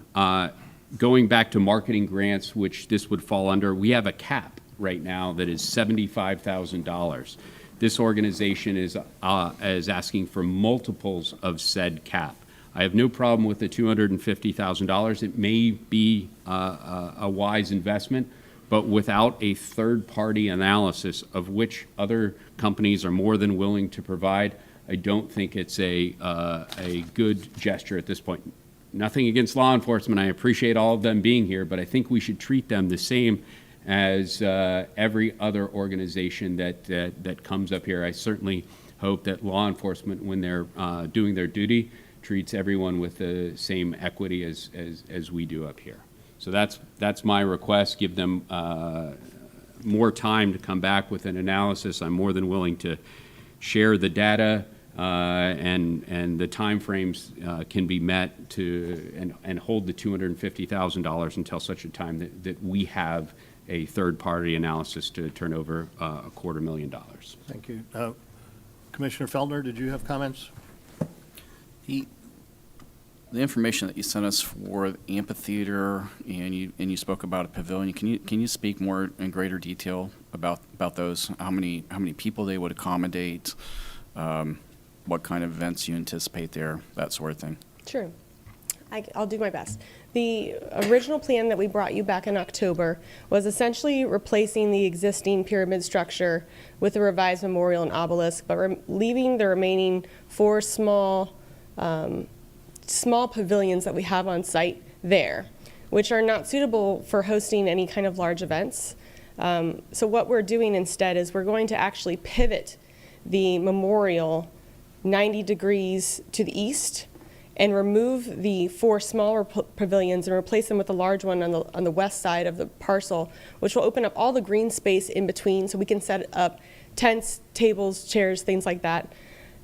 Going back to marketing grants, which this would fall under, we have a cap right now that is $75,000. This organization is asking for multiples of said cap. I have no problem with the $250,000. It may be a wise investment, but without a third-party analysis of which other companies are more than willing to provide, I don't think it's a good gesture at this point. Nothing against law enforcement. I appreciate all of them being here, but I think we should treat them the same as every other organization that comes up here. I certainly hope that law enforcement, when they're doing their duty, treats everyone with the same equity as we do up here. So that's my request. Give them more time to come back with an analysis. I'm more than willing to share the data and the timeframes can be met to and hold the $250,000 until such a time that we have a third-party analysis to turn over $250,000.
Thank you. Commissioner Feldner, did you have comments?
The information that you sent us for the amphitheater and you spoke about a pavilion, can you speak more in greater detail about those? How many people they would accommodate? What kind of events you anticipate there, that sort of thing?
Sure. I'll do my best. The original plan that we brought you back in October was essentially replacing the existing pyramid structure with a revised memorial and obelisk, but leaving the remaining 4 small pavilions that we have on site there, which are not suitable for hosting any kind of large events. So what we're doing instead is we're going to actually pivot the memorial 90 degrees to the east and remove the 4 smaller pavilions and replace them with a large one on the west side of the parcel, which will open up all the green space in between so we can set up tents, tables, chairs, things like that.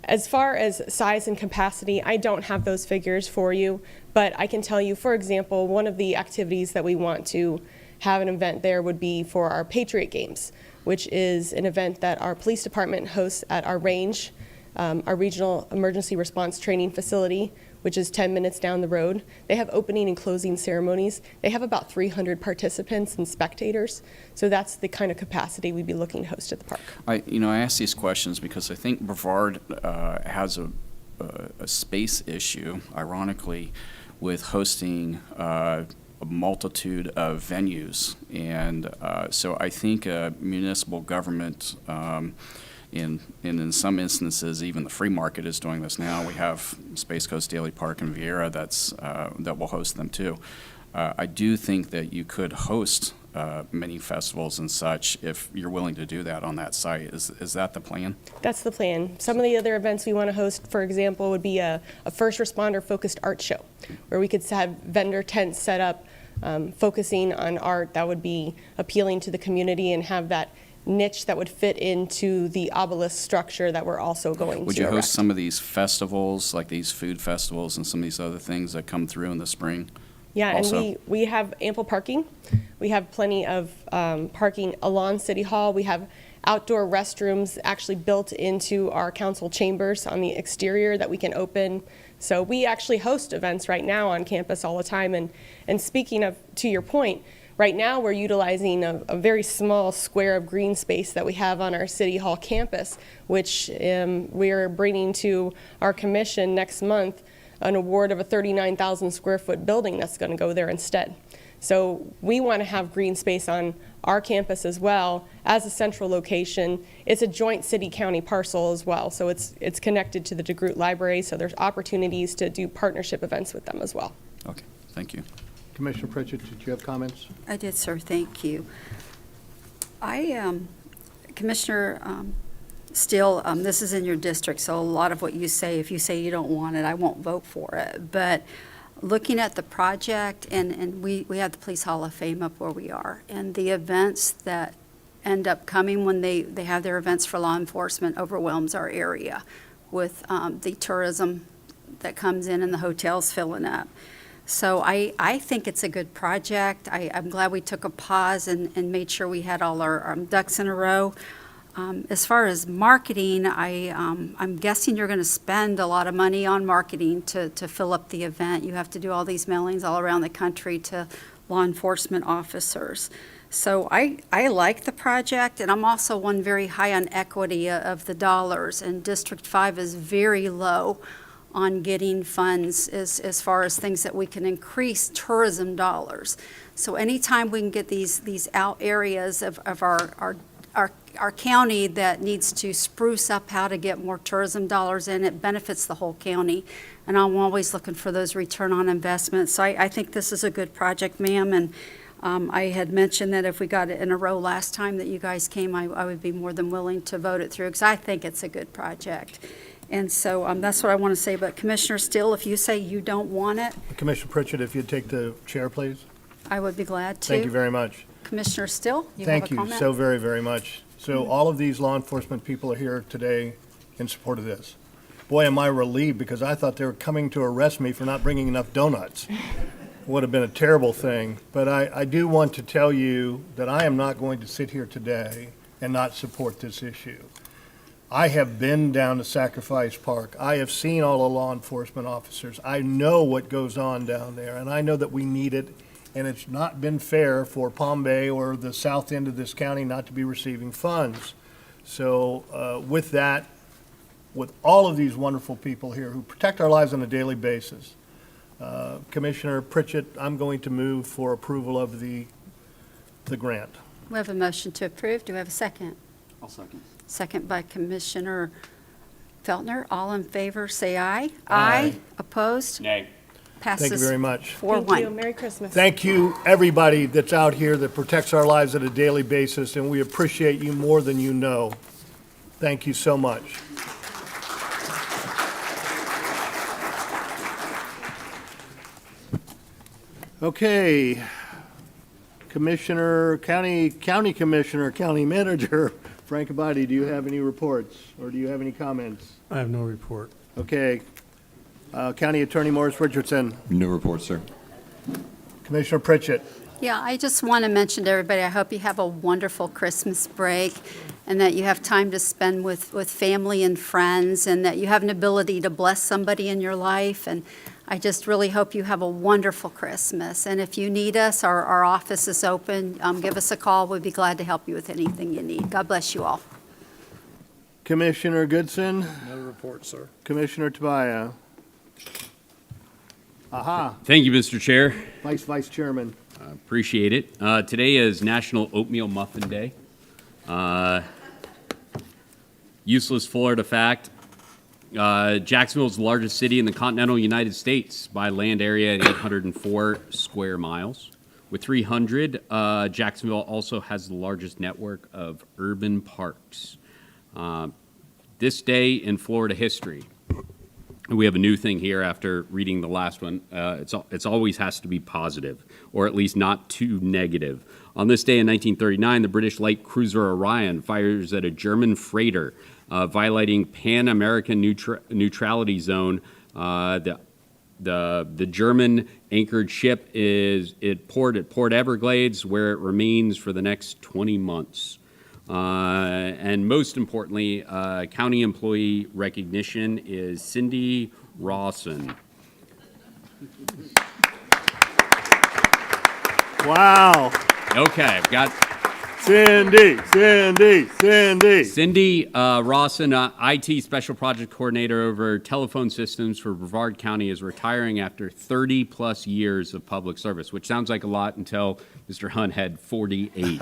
As far as size and capacity, I don't have those figures for you, but I can tell you, for example, one of the activities that we want to have an event there would be for our Patriot Games, which is an event that our police department hosts at our range, our regional emergency response training facility, which is 10 minutes down the road. They have opening and closing ceremonies. They have about 300 participants and spectators. So that's the kind of capacity we'd be looking to host at the park.
I ask these questions because I think Brevard has a space issue, ironically, with hosting a multitude of venues. And so I think municipal government, in some instances, even the free market is doing this now. We have Space Coast Daily Park in Vieira that will host them too. I do think that you could host many festivals and such if you're willing to do that on that site. Is that the plan?
That's the plan. Some of the other events we want to host, for example, would be a first responder focused art show, where we could have vendor tents set up focusing on art that would be appealing to the community and have that niche that would fit into the obelisk structure that we're also going
Would
to
you host
erect.
some of these festivals, like these food festivals and some of these other things that come through in the spring?
Yeah,
also?
and we have ample parking. We have plenty of parking along City Hall. We have outdoor restrooms actually built into our council chambers on the exterior that we can open. So we actually host events right now on campus all the time. And speaking of, to your point, right now we're utilizing a very small square of green space that we have on our City Hall campus, which we're bringing to our commission next month an award of a 39,000 square foot building that's going to go there instead. So we want to have green space on our campus as well as a central location. It's a joint city-county parcel as well, so it's connected to the DeGroote Library, so there's opportunities to do partnership events with them as well.
Okay, thank you.
Commissioner Pritchett, did you have comments?
I did, sir. Thank you. Commissioner Steele, this is in your district, so a lot of what you say, if you say you don't want it, I won't vote for it. But looking at the project, and we have the Police Hall of Fame up where we are, and the events that end up coming when they have their events for law enforcement overwhelms our area with the tourism that comes in and the hotels filling up. So I think it's a good project. I'm glad we took a pause and made sure we had all our ducks in a row. As far as marketing, I'm guessing you're going to spend a lot of money on marketing to fill up the event. You have to do all these mailings all around the country to law enforcement officers. So I like the project, and I'm also one very high on equity of the dollars, and District 5 is very low on getting funds as far as things that we can increase tourism dollars. So anytime we can get these out areas of our county that needs to spruce up how to get more tourism dollars in, it benefits the whole county. And I'm always looking for those return on investments. So I think this is a good project, ma'am. And I had mentioned that if we got it in a row last time that you guys came, I would be more than willing to vote it through because I think it's a good project. And so that's what I want to say. But Commissioner Steele, if you say you don't want it,
Commissioner Pritchett, if you'd take the chair, please.
I would be glad to.
Thank you very much.
Commissioner Steele, you have a
Thank
comment?
you so very, very much. So all of these law enforcement people are here today in support of this. Boy, am I relieved because I thought they were coming to arrest me for not bringing enough donuts. Would have been a terrible thing. But I do want to tell you that I am not going to sit here today and not support this issue. I have been down to Sacrifice Park. I have seen all the law enforcement officers. I know what goes on down there, and I know that we need it. And it's not been fair for Palm Bay or the south end of this county not to be receiving funds. So with that, with all of these wonderful people here who protect our lives on a daily basis, Commissioner Pritchett, I'm going to move for approval of the grant.
We have a motion to approve. Do we have a second?
I'll second.
Second by Commissioner Feltner. All in favor, say aye.
Aye.
Opposed?
Nay.
Passes.
Thank you very much.
4-1.
Thank you. Merry Christmas.
Thank you, everybody that's out here that protects our lives on a daily basis, and we appreciate you more than you know. Thank you so much. Okay, Commissioner, County Commissioner, County Manager, Frank Abadi, do you have any reports, or do you have any comments?
I have no report.
Okay. County Attorney Morris Richardson.
No report, sir.
Commissioner Pritchett.
Yeah, I just want to mention to everybody, I hope you have a wonderful Christmas break and that you have time to spend with family and friends and that you have an ability to bless somebody in your life. And I just really hope you have a wonderful Christmas. And if you need us, our office is open. Give us a call. We'd be glad to help you with anything you need. God bless you all.
Commissioner Goodson,
No report, sir.
Commissioner Tobias. Aha,
Thank you, Mr. Chair.
Vice Chairman.
Appreciate it. Today is National Oatmeal Muffin Day. Useless Florida fact. Jacksonville is the largest city in the continental United States by land area at 804 square miles. With 300, Jacksonville also has the largest network of urban parks. This day in Florida history. We have a new thing here after reading the last one. It's always has to be positive, or at least not too negative. On this day in 1939, the British light cruiser Orion fires at a German freighter, violating Pan-American neutrality zone. The German anchored ship is at Port Everglades, where it remains for the next 20 months. And most importantly, county employee recognition is Cindy Rawson.
Wow.
Okay, I've got
Cindy.
Cindy Rawson, IT Special Project Coordinator over telephone systems for Brevard County, is retiring after 30-plus years of public service, which sounds like a lot until Mr. Hunt had 48.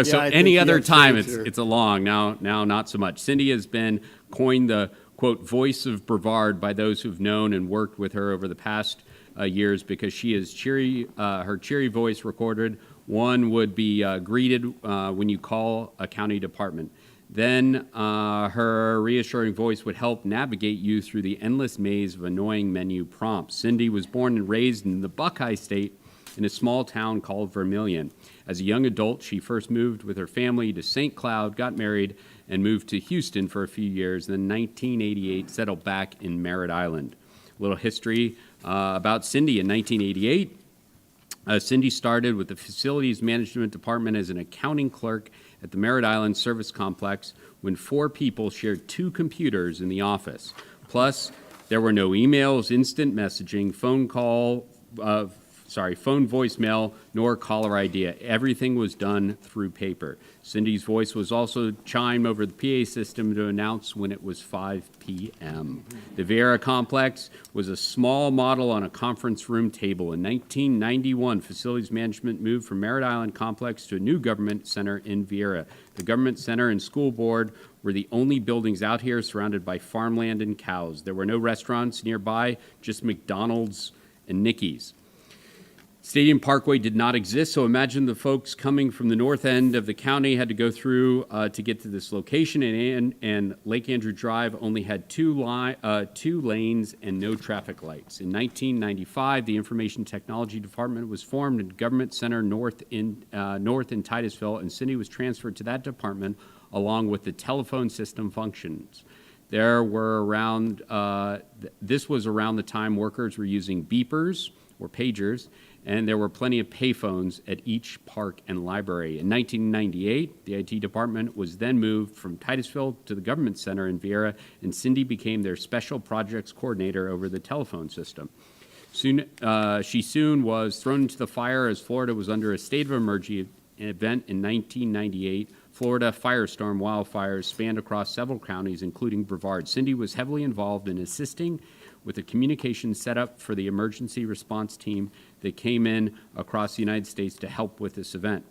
So any other time, it's a long. Now not so much. Cindy has been coined the, quote, voice of Brevard by those who've known and worked with her over the past years because she is cheery. Her cheery voice recorded. One would be greeted when you call a county department. Then her reassuring voice would help navigate you through the endless maze of annoying menu prompts. Cindy was born and raised in the Buckeye State in a small town called Vermilion. As a young adult, she first moved with her family to St. Cloud, got married, and moved to Houston for a few years. Then in 1988, settled back in Merritt Island. A little history about Cindy. In 1988, Cindy started with the Facilities Management Department as an accounting clerk at the Merritt Island Service Complex when 4 people shared 2 computers in the office. Plus, there were no emails, instant messaging, phone voicemail, nor caller ID. Everything was done through paper. Cindy's voice was also chimed over the PA system to announce when it was 5 p.m. The Viera Complex was a small model on a conference room table. In 1991, Facilities Management moved from Merritt Island Complex to a new government center in Viera. The government center and school board were the only buildings out here surrounded by farmland and cows. There were no restaurants nearby, just McDonald's and Nicky's. Stadium Parkway did not exist, so imagine the folks coming from the north end of the county had to go through to get to this location, and Lake Andrew Drive only had 2 lanes and no traffic lights. In 1995, the Information Technology Department was formed in Government Center North in Titusville, and Cindy was transferred to that department along with the telephone system functions. There were this was around the time workers were using beepers or pagers, and there were plenty of payphones at each park and library. In 1998, the IT department was then moved from Titusville to the Government Center in Viera, and Cindy became their special projects coordinator over the telephone system. She soon was thrown into the fire as Florida was under a state of emergency event in 1998. Florida firestorm wildfires spanned across several counties, including Brevard. Cindy was heavily involved in assisting with the communication set up for the emergency response team that came in across the United States to help with this event.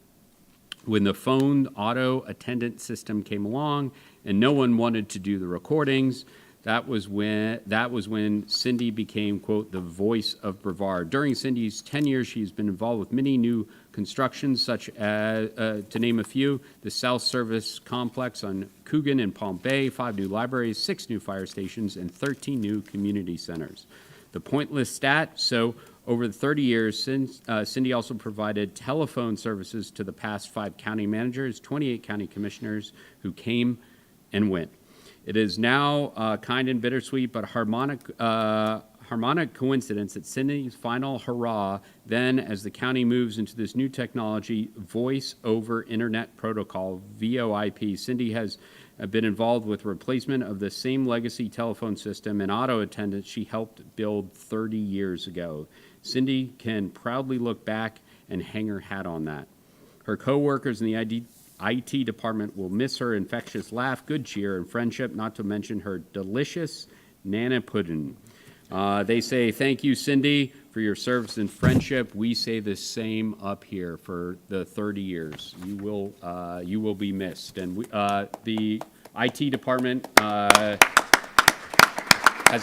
When the phone auto attendant system came along and no one wanted to do the recordings, that was when Cindy became, quote, the voice of Brevard. During Cindy's 10 years, she's been involved with many new constructions, such as, to name a few, the South Service Complex on Coogan and Palm Bay, 5 new libraries, 6 new fire stations, and 13 new community centers. The pointless stat, so over the 30 years, Cindy also provided telephone services to the past 5 county managers, 28 county commissioners who came and went. It is now kind and bittersweet, but harmonic coincidence that Cindy's final hurrah, then as the county moves into this new technology, voice over internet protocol, VoIP. Cindy has have been involved with replacement of the same legacy telephone system and auto attendants she helped build 30 years ago. Cindy can proudly look back and hang her hat on that. Her coworkers in the IT department will miss her infectious laugh, good cheer, and friendship, not to mention her delicious Nana pudding. They say, thank you, Cindy, for your service and friendship. We say the same up here for the 30 years. You will be missed. And the IT department has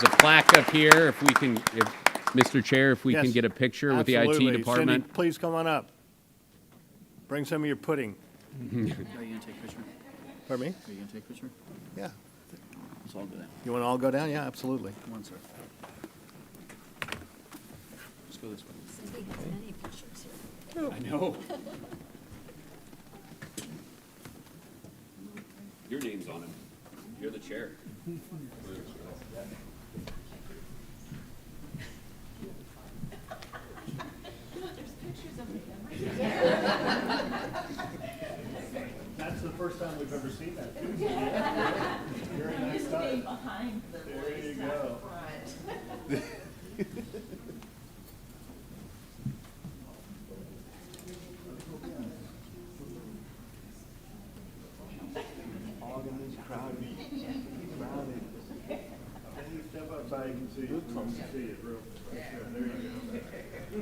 a plaque up here. If we can, Mr. Chair, if we can
Yes,
get a picture with the IT
absolutely.
department.
Cindy, please come on up. Bring some of your pudding.
Are you gonna take a picture?
Pardon me?
Are you gonna take a picture?
Yeah.
Let's all go down.
You want to all go down? Yeah, absolutely.
Come on, sir. Let's go this way.
Cindy has many pictures here.
I know. Your name's on it. You're the chair.
That's the first time we've ever seen that. Very nice time.
Behind the
There you go. Step outside, you can see it. You can see it real. There you go.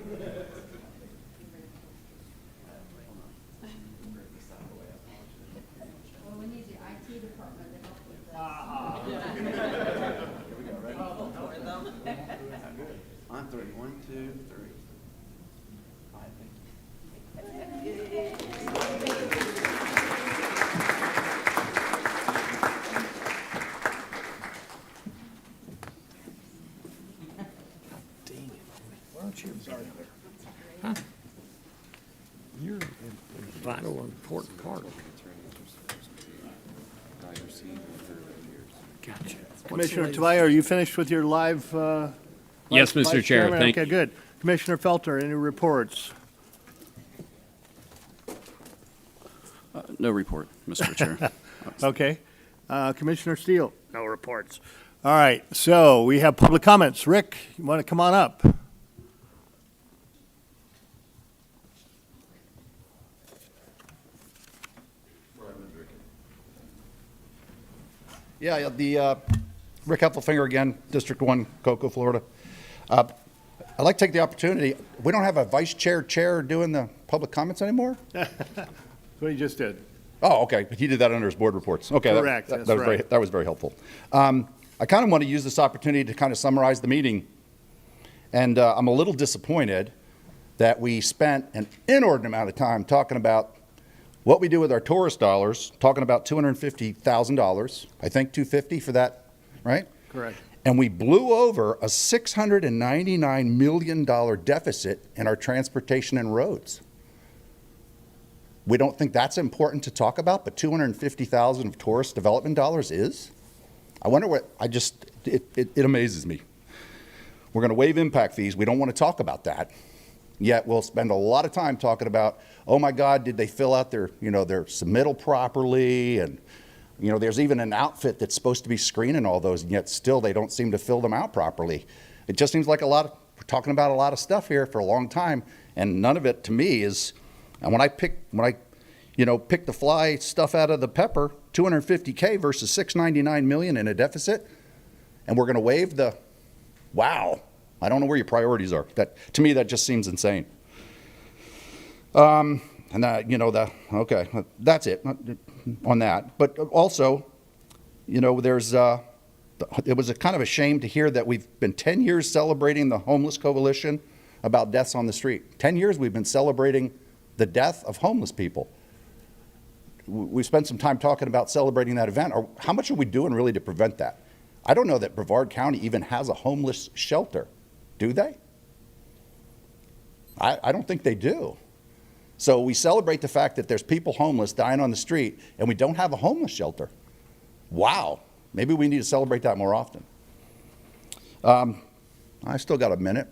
Well, we need the IT department to help with this.
On three. 1, 2, 3.
You're a vital, important part. Gotcha.
Commissioner Tobias, are you finished with your live?
Yes,
Vice
Mr. Chair,
Chairman?
thank
Okay, good. Commissioner Felter, any reports?
No report, Mr. Chair.
Okay. Commissioner Steele? No reports. All right, so we have public comments. Rick, you want to come on up?
Yeah, Rick Heffelfinger again, District 1, Cocoa, Florida. I'd like to take the opportunity, we don't have a vice chair doing the public comments anymore?
That's what he just did.
Oh, okay, but he did that under his board reports. Okay,
Correct,
that
that's
was
right.
that was very helpful. I kind of want to use this opportunity to kind of summarize the meeting. And I'm a little disappointed that we spent an inordinate amount of time talking about what we do with our tourist dollars, talking about $250,000, I think $250 for that, right?
Correct.
And we blew over a $699 million deficit in our transportation and roads. We don't think that's important to talk about, but $250,000 of tourist development dollars is? I wonder what, it amazes me. We're going to waive impact fees. We don't want to talk about that. Yet we'll spend a lot of time talking about, oh my God, did they fill out their submittal properly? And, there's even an outfit that's supposed to be screening all those, and yet still they don't seem to fill them out properly. It just seems like we're talking about a lot of stuff here for a long time, and none of it to me is, and when I pick the fly stuff out of the pepper, $250K versus $699 million in a deficit, and we're going to waive the, wow. I don't know where your priorities are. To me, that just seems insane. Okay, that's it on that. But also, it was a kind of a shame to hear that we've been 10 years celebrating the Homeless Coalition about deaths on the street. 10 years we've been celebrating the death of homeless people. We spent some time talking about celebrating that event. Or how much are we doing really to prevent that? I don't know that Brevard County even has a homeless shelter. Do they? I don't think they do. So we celebrate the fact that there's people homeless dying on the street and we don't have a homeless shelter. Wow. Maybe we need to celebrate that more often. I still got a minute.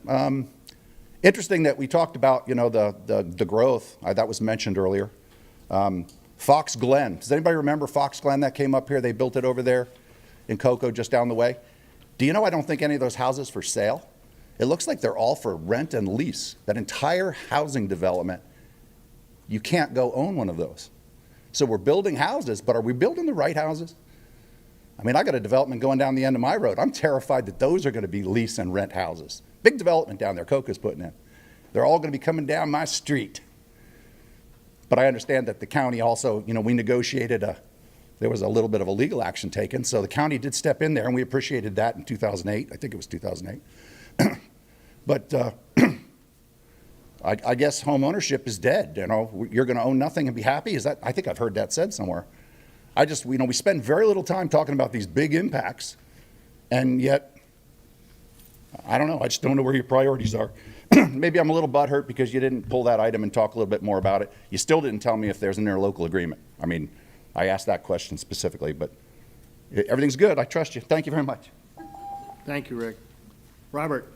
Interesting that we talked about, the growth that was mentioned earlier. Fox Glen. Does anybody remember Fox Glen that came up here? They built it over there in Cocoa just down the way. Do you know I don't think any of those houses for sale? It looks like they're all for rent and lease. That entire housing development, you can't go own one of those. So we're building houses, but are we building the right houses? I mean, I got a development going down the end of my road. I'm terrified that those are going to be lease and rent houses. Big development down there Cocoa's putting in. They're all going to be coming down my street. But I understand that the county also, you know, we negotiated there was a little bit of a legal action taken, so the county did step in there, and we appreciated that in 2008. I think it was 2008. But I guess home ownership is dead. You know, you're going to own nothing and be happy. Is that? I think I've heard that said somewhere. You know, we spend very little time talking about these big impacts, and yet, I don't know. I just don't know where your priorities are. Maybe I'm a little butthurt because you didn't pull that item and talk a little bit more about it. You still didn't tell me if there's an interlocal agreement. I mean, I asked that question specifically, but everything's good. I trust you. Thank you very much.
Thank you, Rick. Robert?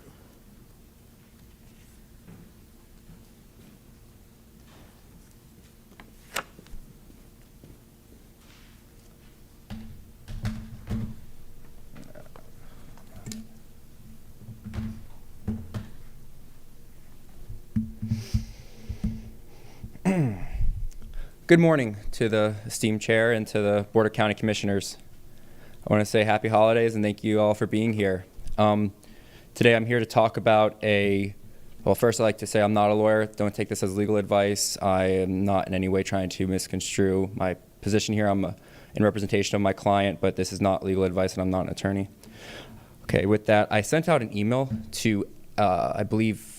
Good morning to the esteemed chair and to the Board of County Commissioners. I want to say happy holidays and thank you all for being here. Today I'm here to talk about well, first I'd like to say I'm not a lawyer. Don't take this as legal advice. I am not in any way trying to misconstrue my position here. I'm in representation of my client, but this is not legal advice and I'm not an attorney. Okay, with that, I sent out an email to, I believe,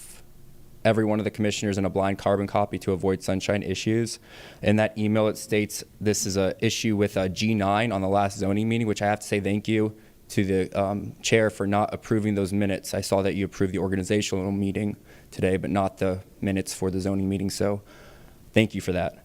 every one of the commissioners in a blind carbon copy to avoid sunshine issues. In that email, it states this is an issue with G9 on the last zoning meeting, which I have to say thank you to the chair for not approving those minutes. I saw that you approved the organizational meeting today, but not the minutes for the zoning meeting, so thank you for that.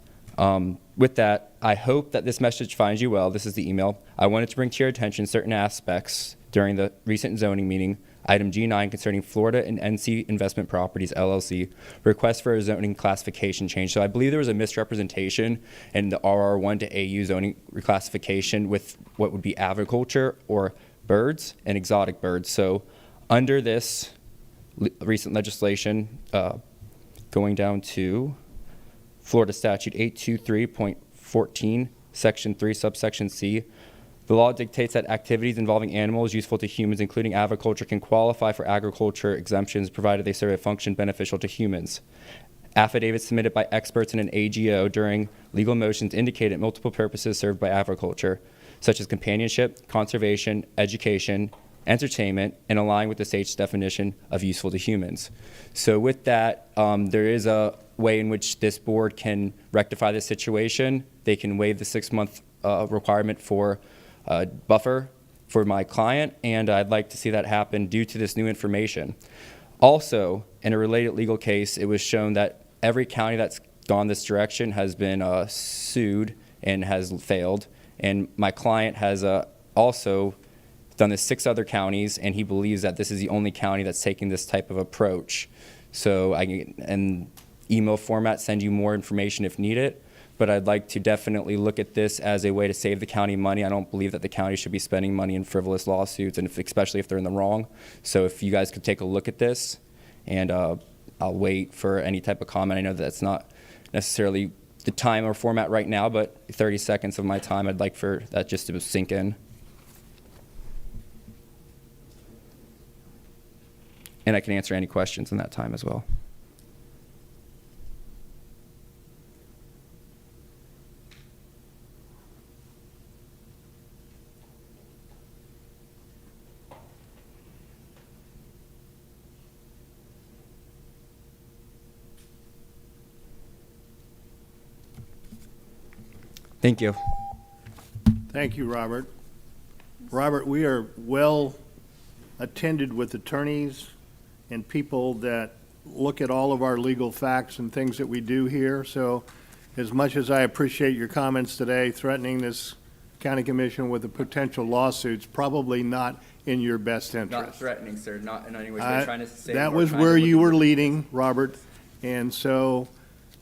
With that, I hope that this message finds you well. This is the email. I wanted to bring to your attention certain aspects during the recent zoning meeting. Item G9 concerning Florida and NC Investment Properties, LLC, request for a zoning classification change. So I believe there was a misrepresentation in the RR1 to AU zoning reclassification with what would be agriculture or birds and exotic birds. So under this recent legislation, going down to Florida Statute 823.14, Section 3, subsection C, the law dictates that activities involving animals useful to humans, including agriculture, can qualify for agriculture exemptions provided they serve a function beneficial to humans. Affidavits submitted by experts in an AGO during legal motions indicated multiple purposes served by agriculture, such as companionship, conservation, education, entertainment, and align with the state's definition of useful to humans. So with that, there is a way in which this board can rectify this situation. They can waive the 6-month requirement for buffer for my client, and I'd like to see that happen due to this new information. Also, in a related legal case, it was shown that every county that's gone this direction has been sued and has failed, and my client has also done this 6 other counties, and he believes that this is the only county that's taking this type of approach. So I can, in email format, send you more information if needed. But I'd like to definitely look at this as a way to save the county money. I don't believe that the county should be spending money in frivolous lawsuits, and especially if they're in the wrong. So if you guys could take a look at this, and I'll wait for any type of comment. I know that's not necessarily the time or format right now, but 30 seconds of my time, I'd like for that just to sink in. And I can answer any questions in that time as well. Thank you.
Thank you, Robert. Robert, we are well attended with attorneys and people that look at all of our legal facts and things that we do here. So as much as I appreciate your comments today, threatening this county commission with a potential lawsuit's probably not in your best interest.
Not threatening, sir. Not in any way. We're trying to say
that was where you were leading, Robert. And so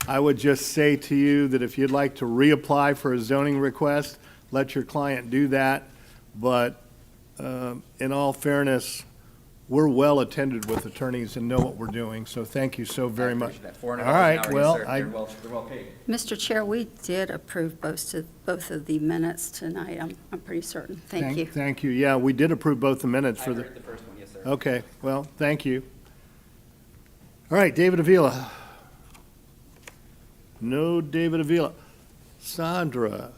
I would just say to you that if you'd like to reapply for a zoning request, let your client do that. But in all fairness, we're well attended with attorneys and know what we're doing, so thank you so very much. All right, well,
They're well paid.
Mr. Chair, we did approve both of the minutes tonight. I'm pretty certain. Thank you.
Thank you. Yeah, we did approve both the minutes for the.
the first one, yes, sir.
Okay, well, thank you. All right, David Avila. No David Avila. Sandra,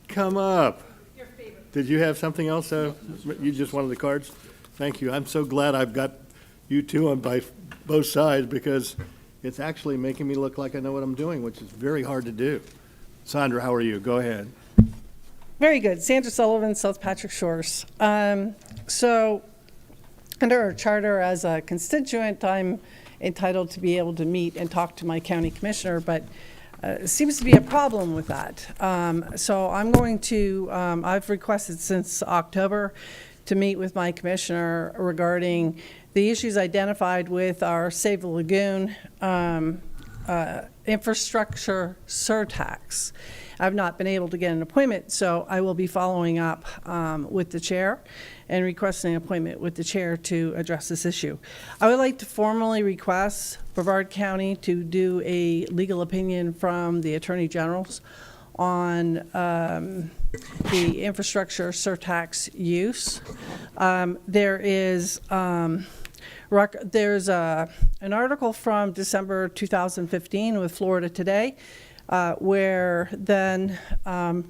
come up. Did you have something else? You just wanted the cards? Thank you. I'm so glad I've got you two on by both sides because it's actually making me look like I know what I'm doing, which is very hard to do. Sandra, how are you? Go ahead.
Very good. Sandra Sullivan, South Patrick Shores. So under our charter as a constituent, I'm entitled to be able to meet and talk to my county commissioner, but it seems to be a problem with that. So I'm going to, I've requested since October to meet with my commissioner regarding the issues identified with our Save the Lagoon infrastructure surtax. I've not been able to get an appointment, so I will be following up with the chair and requesting an appointment with the chair to address this issue. I would like to formally request Brevard County to do a legal opinion from the Attorney General's on the infrastructure surtax use. There's an article from December 2015 with Florida Today where then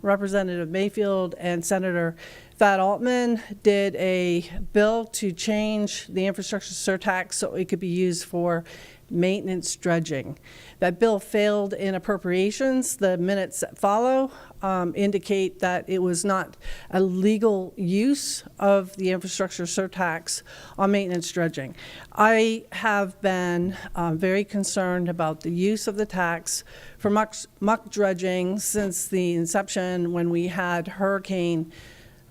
Representative Mayfield and Senator Thad Altman did a bill to change the infrastructure surtax so it could be used for maintenance dredging. That bill failed in appropriations. The minutes that follow indicate that it was not a legal use of the infrastructure surtax on maintenance dredging. I have been very concerned about the use of the tax for muck dredging since the inception when we had Hurricane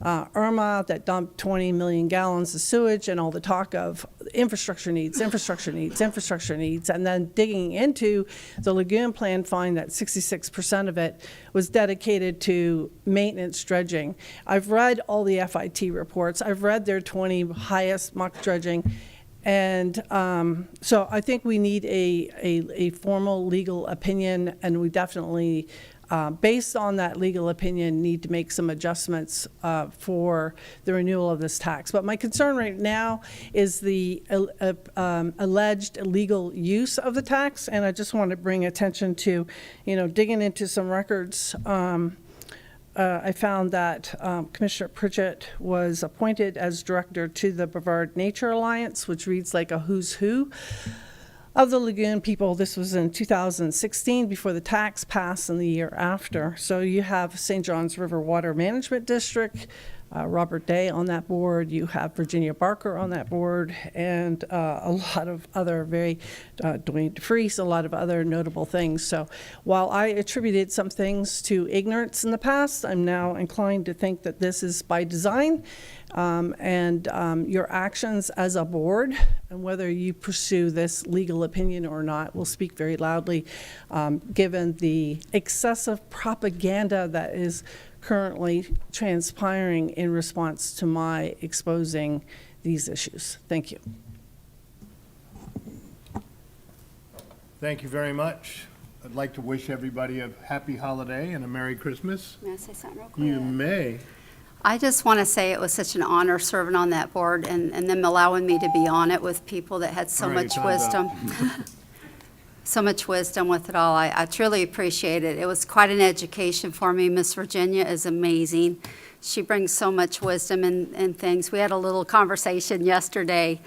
Irma that dumped 20 million gallons of sewage and all the talk of infrastructure needs, and then digging into the lagoon plan, find that 66% of it was dedicated to maintenance dredging. I've read all the FIT reports. I've read their 20 highest muck dredging. And so I think we need a formal legal opinion, and we definitely based on that legal opinion, need to make some adjustments for the renewal of this tax. But my concern right now is the alleged illegal use of the tax, and I just want to bring attention to, digging into some records. I found that Commissioner Pritchett was appointed as director to the Brevard Nature Alliance, which reads like a who's who of the lagoon people. This was in 2016 before the tax passed and the year after. So you have St. John's River Water Management District, Robert Day on that board. You have Virginia Barker on that board, and a lot of other Dwayne DeFreeze, a lot of other notable things. So while I attributed some things to ignorance in the past, I'm now inclined to think that this is by design. And your actions as a board, and whether you pursue this legal opinion or not, will speak very loudly, given the excessive propaganda that is currently transpiring in response to my exposing these issues. Thank you.
Thank you very much. I'd like to wish everybody a happy holiday and a Merry Christmas.
May I say something real quick?
You may.
I just want to say it was such an honor serving on that board and them allowing me to be on it with people that had so
All right,
much
time's
wisdom.
up.
So much wisdom with it all. I truly appreciate it. It was quite an education for me. Miss Virginia is amazing. She brings so much wisdom and things. We had a little conversation yesterday,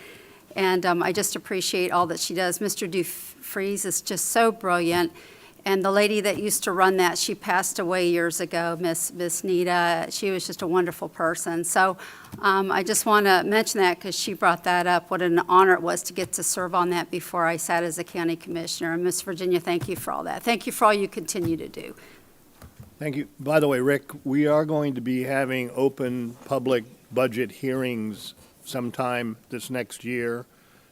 and I just appreciate all that she does. Mr. DeFreeze is just so brilliant. And the lady that used to run that, she passed away years ago, Miss Rita. She was just a wonderful person. So I just want to mention that because she brought that up, what an honor it was to get to serve on that before I sat as a county commissioner. And Miss Virginia, thank you for all that. Thank you for all you continue to do.
Thank you. By the way, Rick, we are going to be having open public budget hearings sometime this next year.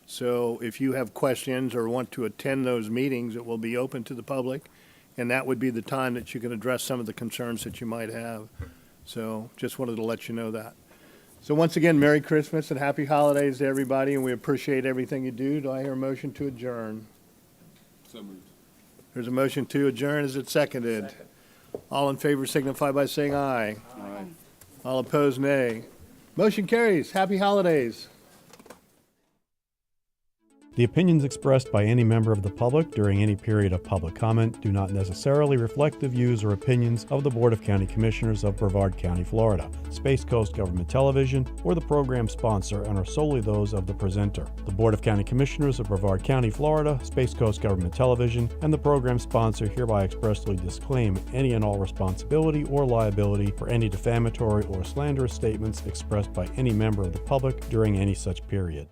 So if you have questions or want to attend those meetings, it will be open to the public, and that would be the time that you can address some of the concerns that you might have. So just wanted to let you know that. So once again, Merry Christmas and Happy Holidays to everybody, and we appreciate everything you do. Do I hear a motion to adjourn?
So moved.
There's a motion to adjourn. Is it seconded? All in favor signify by saying aye.
Aye.
All opposed, nay. Motion carries. Happy holidays.
The opinions expressed by any member of the public during any period of public comment do not necessarily reflect the views or opinions of the Board of County Commissioners of Brevard County, Florida, Space Coast Government Television, or the program sponsor, and are solely those of the presenter. The Board of County Commissioners of Brevard County, Florida, Space Coast Government Television, and the program sponsor hereby expressly disclaim any and all responsibility or liability for any defamatory or slanderous statements expressed by any member of the public during any such period.